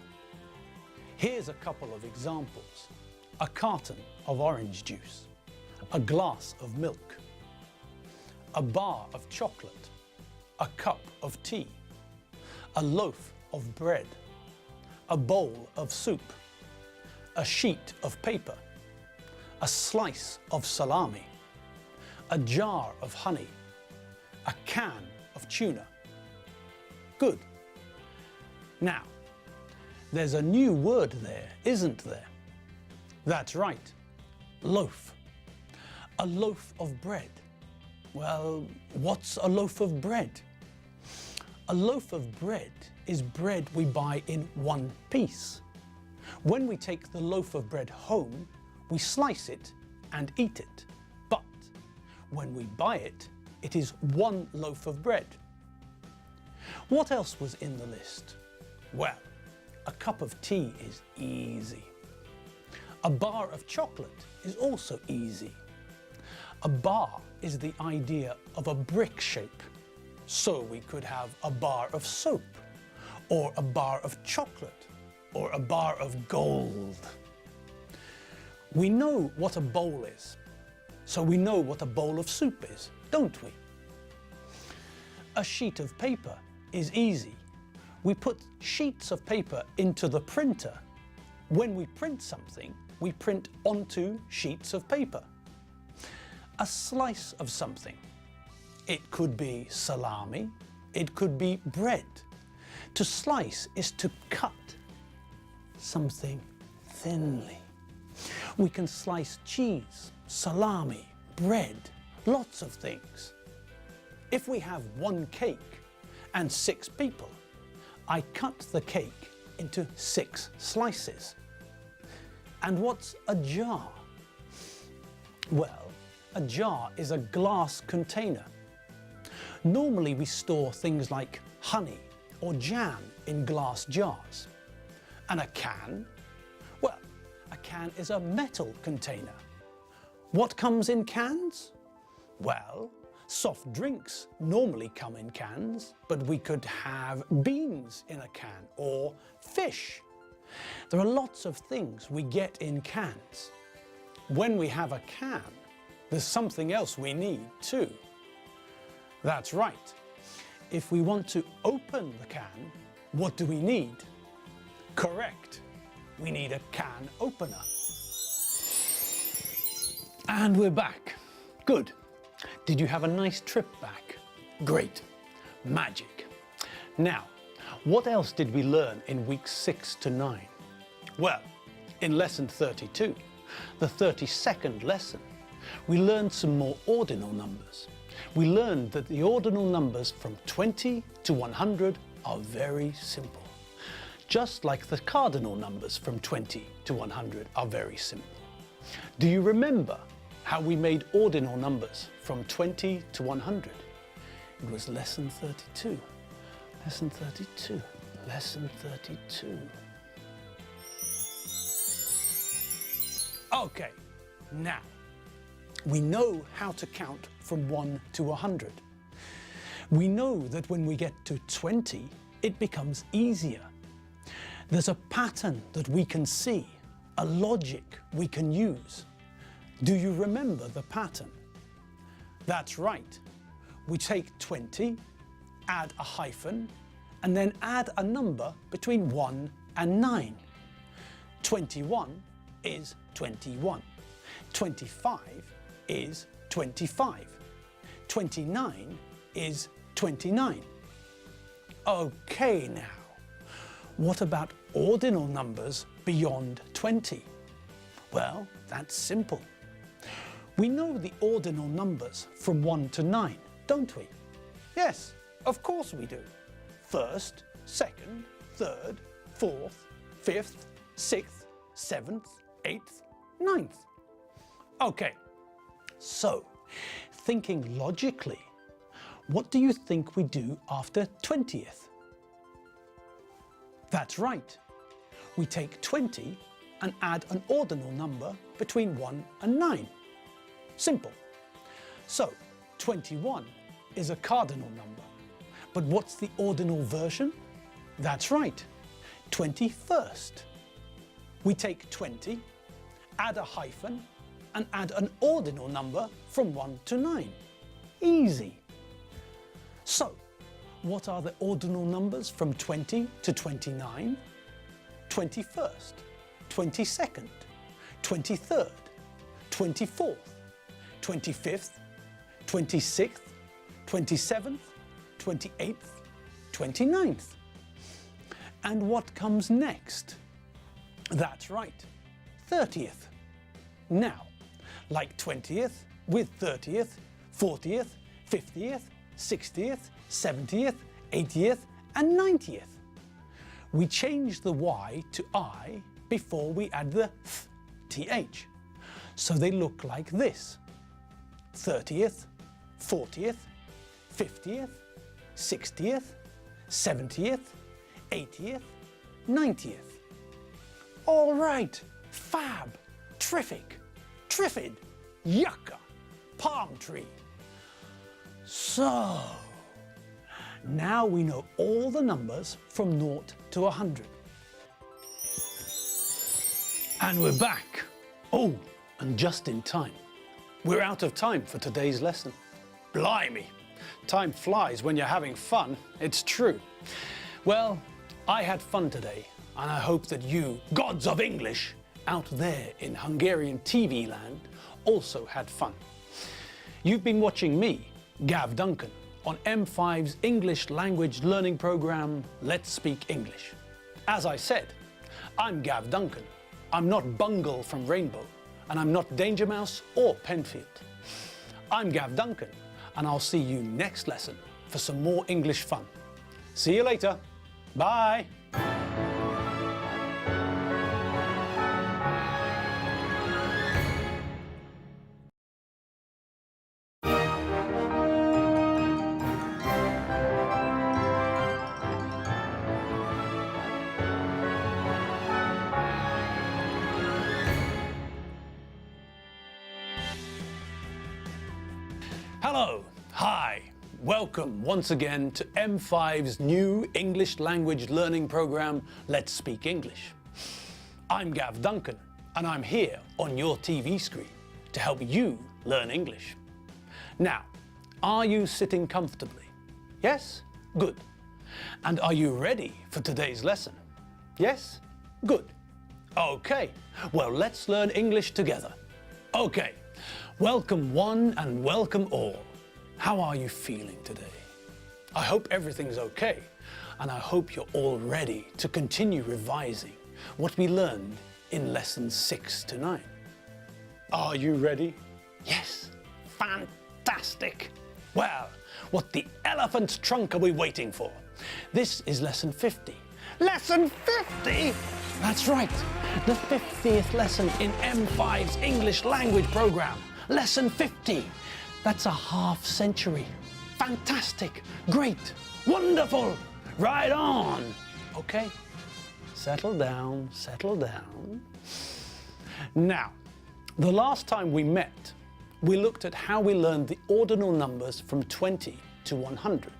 Here's a couple of examples. A carton of orange juice, a glass of milk, a bar of chocolate, a cup of tea, a loaf of bread, a bowl of soup, a sheet of paper, a slice of salami, a jar of honey, a can of tuna. Good. Now, there's a new word there, isn't there? That's right, loaf. A loaf of bread. Well, what's a loaf of bread? A loaf of bread is bread we buy in one piece. When we take the loaf of bread home, we slice it and eat it. But when we buy it, it is one loaf of bread. What else was in the list? Well, a cup of tea is easy. A bar of chocolate is also easy. A bar is the idea of a brick shape. So we could have a bar of soap, or a bar of chocolate, or a bar of gold. We know what a bowl is, so we know what a bowl of soup is, don't we? A sheet of paper is easy. We put sheets of paper into the printer. When we print something, we print onto sheets of paper. A slice of something. It could be salami, it could be bread. To slice is to cut something thinly. We can slice cheese, salami, bread, lots of things. If we have one cake and 6 people, I cut the cake into 6 slices. And what's a jar? Well, a jar is a glass container. Normally we store things like honey or jam in glass jars. And a can? Well, a can is a metal container. What comes in cans? Well, soft drinks normally come in cans, but we could have beans in a can or fish. There are lots of things we get in cans. When we have a can, there's something else we need too. That's right. If we want to open the can, what do we need? Correct. We need a can opener. And we're back. Good. Did you have a nice trip back? Great. Magic. Now, what else did we learn in weeks 6 to 9? Well, in lesson 32, the 32nd lesson, we learned some more ordinal numbers. We learned that the ordinal numbers from 20 to 100 are very simple. Just like the cardinal numbers from 20 to 100 are very simple. Do you remember how we made ordinal numbers from 20 to 100? It was lesson 32. Lesson 32. Lesson 32. Okay, now we know how to count from 1 to 100. We know that when we get to 20, it becomes easier. There's a pattern that we can see, a logic we can use. Do you remember the pattern? That's right. We take 20, add a hyphen, and then add a number between 1 and 9. 21 is 21. 25 is 25. 29 is 29. Okay now, what about ordinal numbers beyond 20? Well, that's simple. We know the ordinal numbers from 1 to 9, don't we? Yes, of course we do. First, second, third, fourth, fifth, sixth, seventh, eighth, ninth. Okay, so thinking logically, what do you think we do after 20th? That's right. We take 20 and add an ordinal number between 1 and 9. Simple. So, 21 is a cardinal number. But what's the ordinal version? That's right, 21st. We take 20, add a hyphen, and add an ordinal number from 1 to 9. Easy. So, what are the ordinal numbers from 20 to 29? 21st, 22nd, 23rd, 24th, 25th, 26th, 27th, 28th, 29th. And what comes next? That's right, 30th. Now, like 20th with 30th, 40th, 50th, 60th, 70th, 80th and 90th. We change the Y to I before we add the th, so they look like this: 30th, 40th, 50th, 60th, 70th, 80th, 90th. All right, fab, terrific, triffid, yucca, palm tree. So, now we know all the numbers from 0 to 100. And we're back. Oh, and just in time. We're out of time for today's lesson. Blimey, time flies when you're having fun, it's true. Well, I had fun today, and I hope that you, gods of English, out there in Hungarian TV land, also had fun. You've been watching me, Gav Duncan, on M5's English language learning program, Let's Speak English. As I said, I'm Gav Duncan. I'm not Bungle from Rainbow, and I'm not Danger Mouse or Penfield. I'm Gav Duncan, and I'll see you next lesson for some more English fun. See you later. Bye. Hello, hi, welcome once again to M5's new English language learning program, Let's Speak English. I'm Gav Duncan, and I'm here on your TV screen to help you learn English. Now, are you sitting comfortably? Yes? Good. And are you ready for today's lesson? Yes? Good. Okay, well, let's learn English together. Okay. Welcome one and welcome all. How are you feeling today? I hope everything's okay, and I hope you're all ready to continue revising what we learned in lessons 6 to 9. Are you ready? Yes? Fantastic! Well, what the elephant's trunk are we waiting for? This is lesson 50. Lesson 50? That's right, the 50th lesson in M5's English language program. Lesson 50. That's a half century. Fantastic, great, wonderful, right on. Okay, settle down, settle down. Now, the last time we met, we looked at how we learned the ordinal numbers from 20 to 100.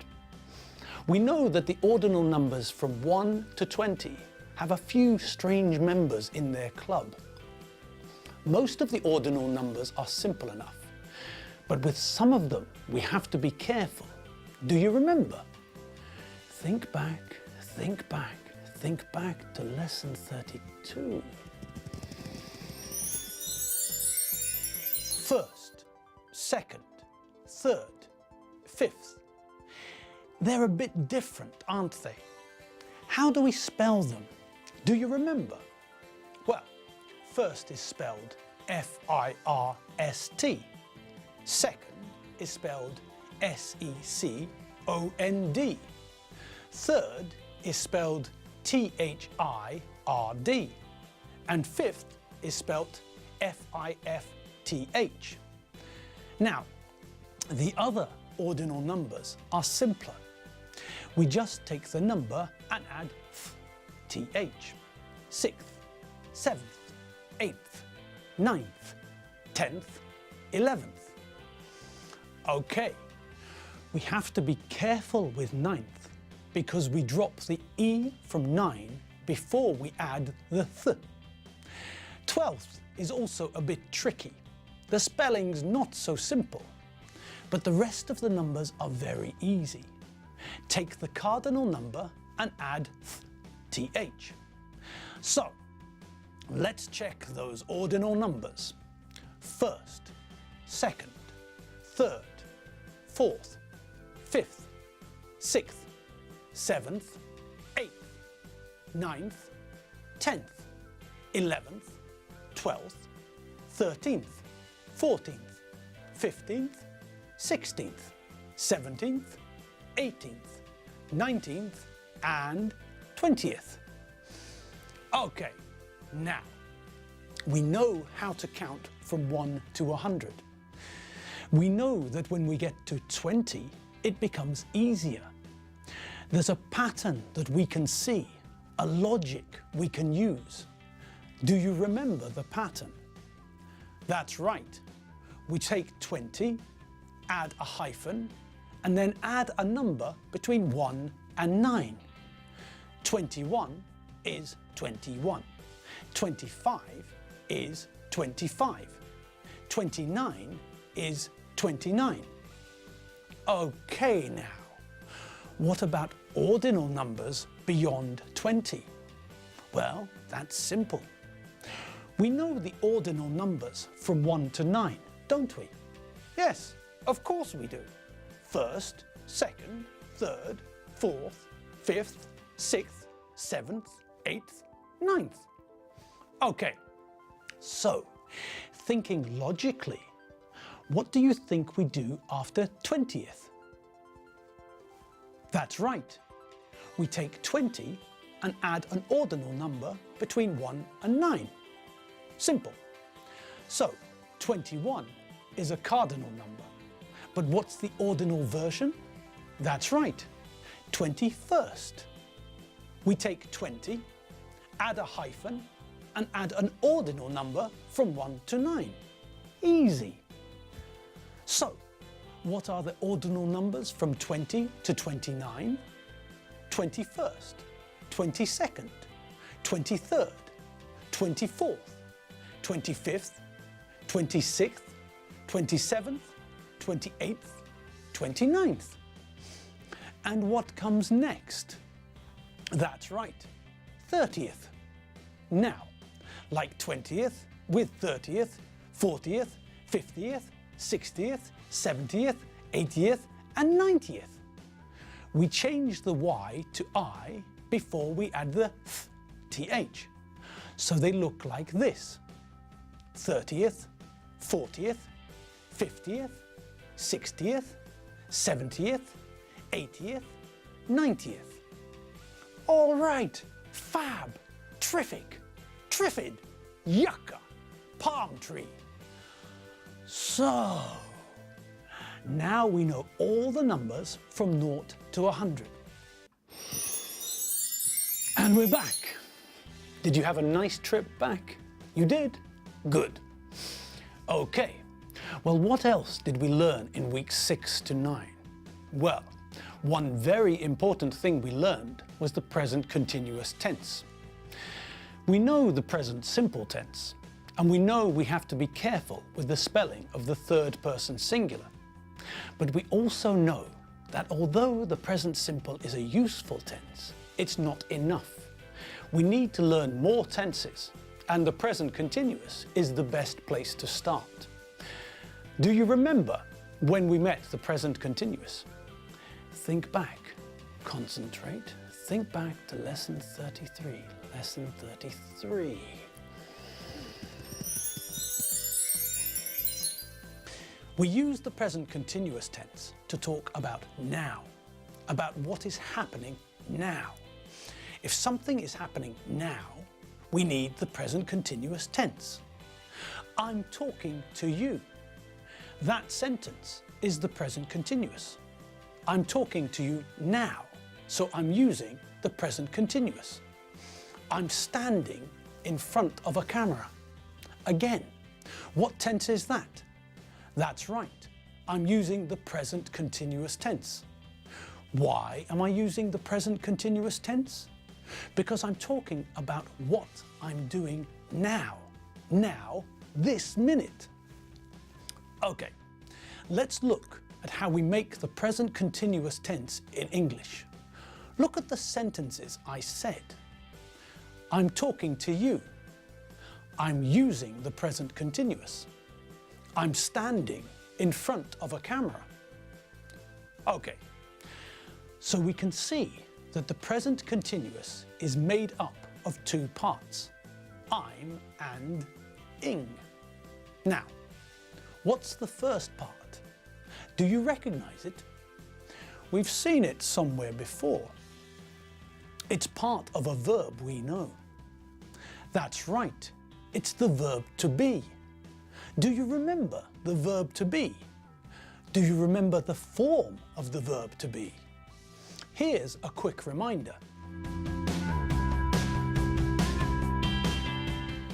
We know that the ordinal numbers from 1 to 20 have a few strange members in their club. Most of the ordinal numbers are simple enough, but with some of them we have to be careful. Do you remember? Think back, think back, think back to lesson 32. First, second, third, fifth. They're a bit different, aren't they? How do we spell them? Do you remember? Well, first is spelled F-I-R-S-T. Second is spelled S-E-C-O-N-D. Third is spelled T-H-I-R-D. And fifth is spelled F-I-F-T-H. Now, the other ordinal numbers are simpler. We just take the number and add th. 6th, 7th, 8th, 9th, 10th, 11th. Okay, we have to be careful with 9th because we drop the E from 9 before we add the th. 12th is also a bit tricky. The spelling's not so simple, but the rest of the numbers are very easy. Take the cardinal number and add th. So, let's check those ordinal numbers. 1st, 2nd, 3rd, 4th, 5th, 6th, 7th, 8th, 9th, 10th, 11th, 12th, 13th, 14th, 15th, 16th, 17th, 18th, 19th, and 20th. Okay, now, we know how to count from 1 to 100. We know that when we get to 20, it becomes easier. There's a pattern that we can see, a logic we can use. Do you remember the pattern? That's right. We take 20, add a hyphen, and then add a number between 1 and 9. 21 is 21. 25 is 25. 29 is 29. Okay now, what about ordinal numbers beyond 20? Well, that's simple. We know the ordinal numbers from 1 to 9, don't we? Yes, of course we do. 1st, 2nd, 3rd, 4th, 5th, 6th, 7th, 8th, 9th. Okay, so thinking logically, what do you think we do after 20th? That's right. We take 20 and add an ordinal number between 1 and 9. Simple. So 21 is a cardinal number. But what's the ordinal version? That's right, 21st. We take 20, add a hyphen, and add an ordinal number from 1 to 9. Easy. So, what are the ordinal numbers from 20 to 29? 21st, 22nd, 23rd, 24th, 25th, 26th, 27th, 28th, 29th. And what comes next? That's right, 30th. Now, like 20th with 30th, 40th, 50th, 60th, 70th, 80th, and 90th. We change the Y to I before we add the th. So they look like this: 30th, 40th, 50th, 60th, 70th, 80th, 90th. All right, fab, terrific, triffid, yucca, palm tree. So, now we know all the numbers from 0 to 100. And we're back. Did you have a nice trip back? You did? Good. Okay, well, what else did we learn in weeks 6 to 9? Well, one very important thing we learned was the present continuous tense. We know the present simple tense, and we know we have to be careful with the spelling of the third person singular. But we also know that although the present simple is a useful tense, it's not enough. We need to learn more tenses, and the present continuous is the best place to start. Do you remember when we met the present continuous? Think back, concentrate, think back to lesson 33. Lesson 33. We use the present continuous tense to talk about now, about what is happening now. If something is happening now, we need the present continuous tense. I'm talking to you. That sentence is the present continuous. I'm talking to you now, so I'm using the present continuous. I'm standing in front of a camera. Again, what tense is that? That's right, I'm using the present continuous tense. Why am I using the present continuous tense? Because I'm talking about what I'm doing now. Now, this minute. Okay, let's look at how we make the present continuous tense in English. Look at the sentences I said. I'm talking to you. I'm using the present continuous. I'm standing in front of a camera. Okay, so we can see that the present continuous is made up of two parts, I'm and ing. Now, what's the first part? Do you recognize it? We've seen it somewhere before. It's part of a verb we know. That's right, it's the verb to be. Do you remember the verb to be? Do you remember the form of the verb to be? Here's a quick reminder.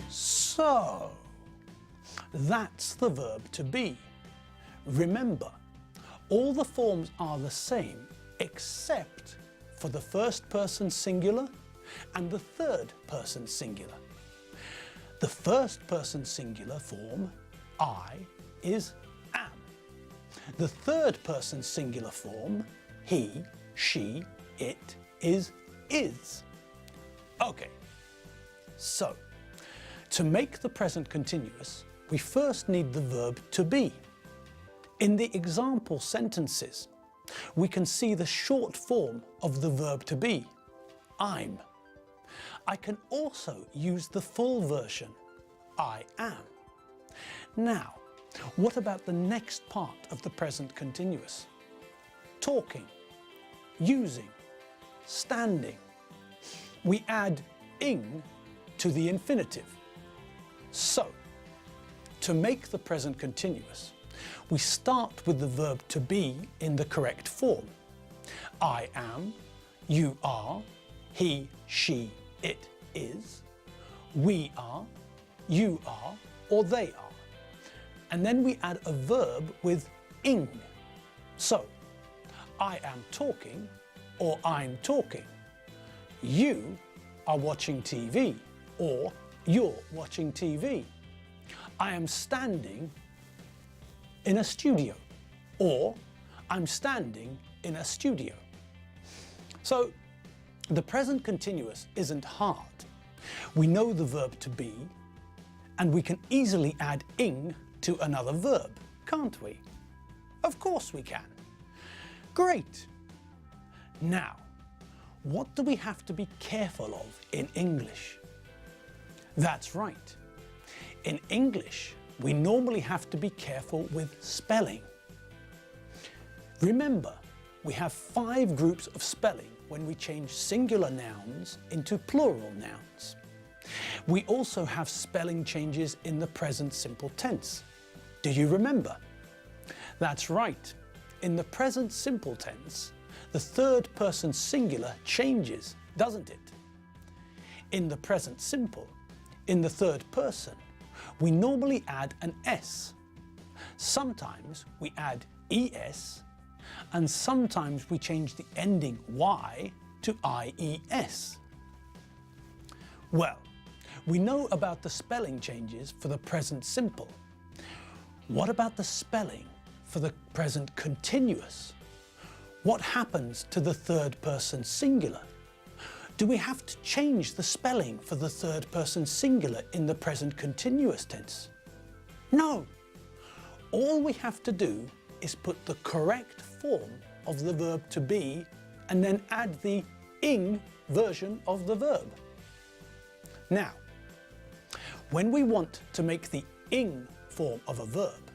So, that's the verb to be. Remember, all the forms are the same except for the first person singular and the third person singular. The first person singular form, I, is am. The third person singular form, he, she, it, is. Okay, so to make the present continuous, we first need the verb to be. In the example sentences, we can see the short form of the verb to be, I'm. I can also use the full version, I am. Now, what about the next part of the present continuous? Talking, using, standing. We add ing to the infinitive. So, to make the present continuous, we start with the verb to be in the correct form. I am, you are, he, she, it is, we are, you are, or they are. And then we add a verb with ing. So, I am talking, or I'm talking. You are watching TV, or you're watching TV. I am standing in a studio, or I'm standing in a studio. So, the present continuous isn't hard. We know the verb to be, and we can easily add ing to another verb, can't we? Of course we can. Great! Now, what do we have to be careful of in English? That's right. In English, we normally have to be careful with spelling. Remember, we have 5 groups of spelling when we change singular nouns into plural nouns. We also have spelling changes in the present simple tense. Do you remember? That's right. In the present simple tense, the third person singular changes, doesn't it? In the present simple, in the third person, we normally add an S. Sometimes we add ES, and sometimes we change the ending Y to IES. Well, we know about the spelling changes for the present simple. What about the spelling for the present continuous? What happens to the third person singular? Do we have to change the spelling for the third person singular in the present continuous tense? No. All we have to do is put the correct form of the verb to be and then add the ing version of the verb. Now, when we want to make the ing form of a verb,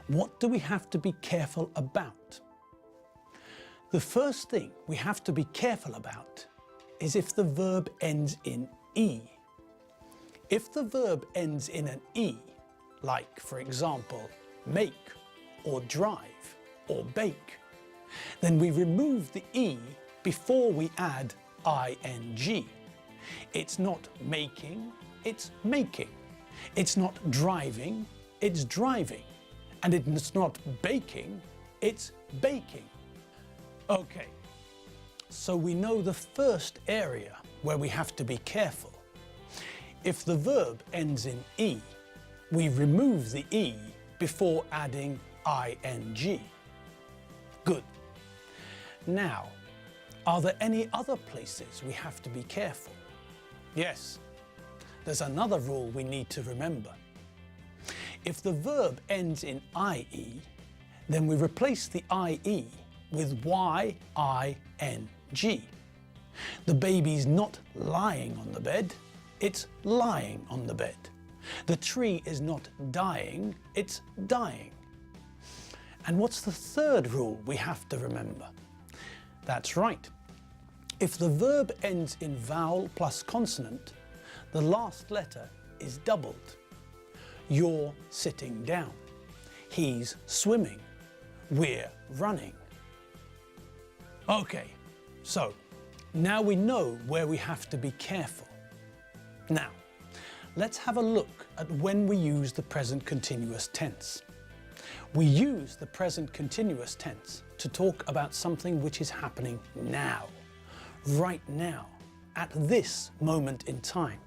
what do we have to be careful about? The first thing we have to be careful about is if the verb ends in E. If the verb ends in an E, like for example, make or drive or bake, then we remove the E before we add ing. It's not making, it's making. It's not driving, it's driving. And it's not baking, it's baking. Okay, so we know the first area where we have to be careful. If the verb ends in E, we remove the E before adding ing. Good. Now, are there any other places we have to be careful? Yes, there's another rule we need to remember. If the verb ends in ie, then we replace the ie with ying. The baby's not lying on the bed, it's lying on the bed. The tree is not dying, it's dying. And what's the third rule we have to remember? That's right. If the verb ends in vowel plus consonant, the last letter is doubled. You're sitting down. He's swimming. We're running. Okay, so now we know where we have to be careful. Now, let's have a look at when we use the present continuous tense. We use the present continuous tense to talk about something which is happening now, right now, at this moment in time.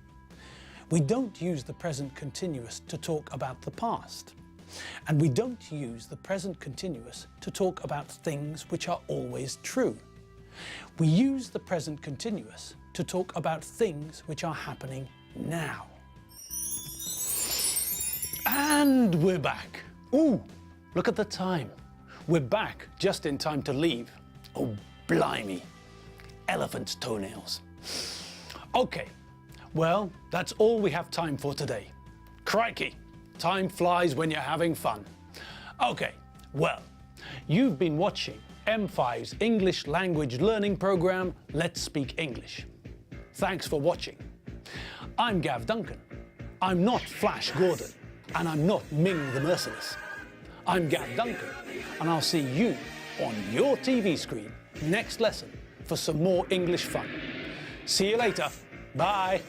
We don't use the present continuous to talk about the past. And we don't use the present continuous to talk about things which are always true. We use the present continuous to talk about things which are happening now. And we're back. Ooh, look at the time. We're back just in time to leave. Oh, blimey. Elephant's toenails. Okay, well, that's all we have time for today. Crikey, time flies when you're having fun. Okay, well, you've been watching M5's English language learning program, Let's Speak English. Thanks for watching. I'm Gav Duncan. I'm not Flash Gordon, and I'm not Ming the Merciless. I'm Gav Duncan, and I'll see you on your TV screen next lesson for some more English fun. See you later. Bye.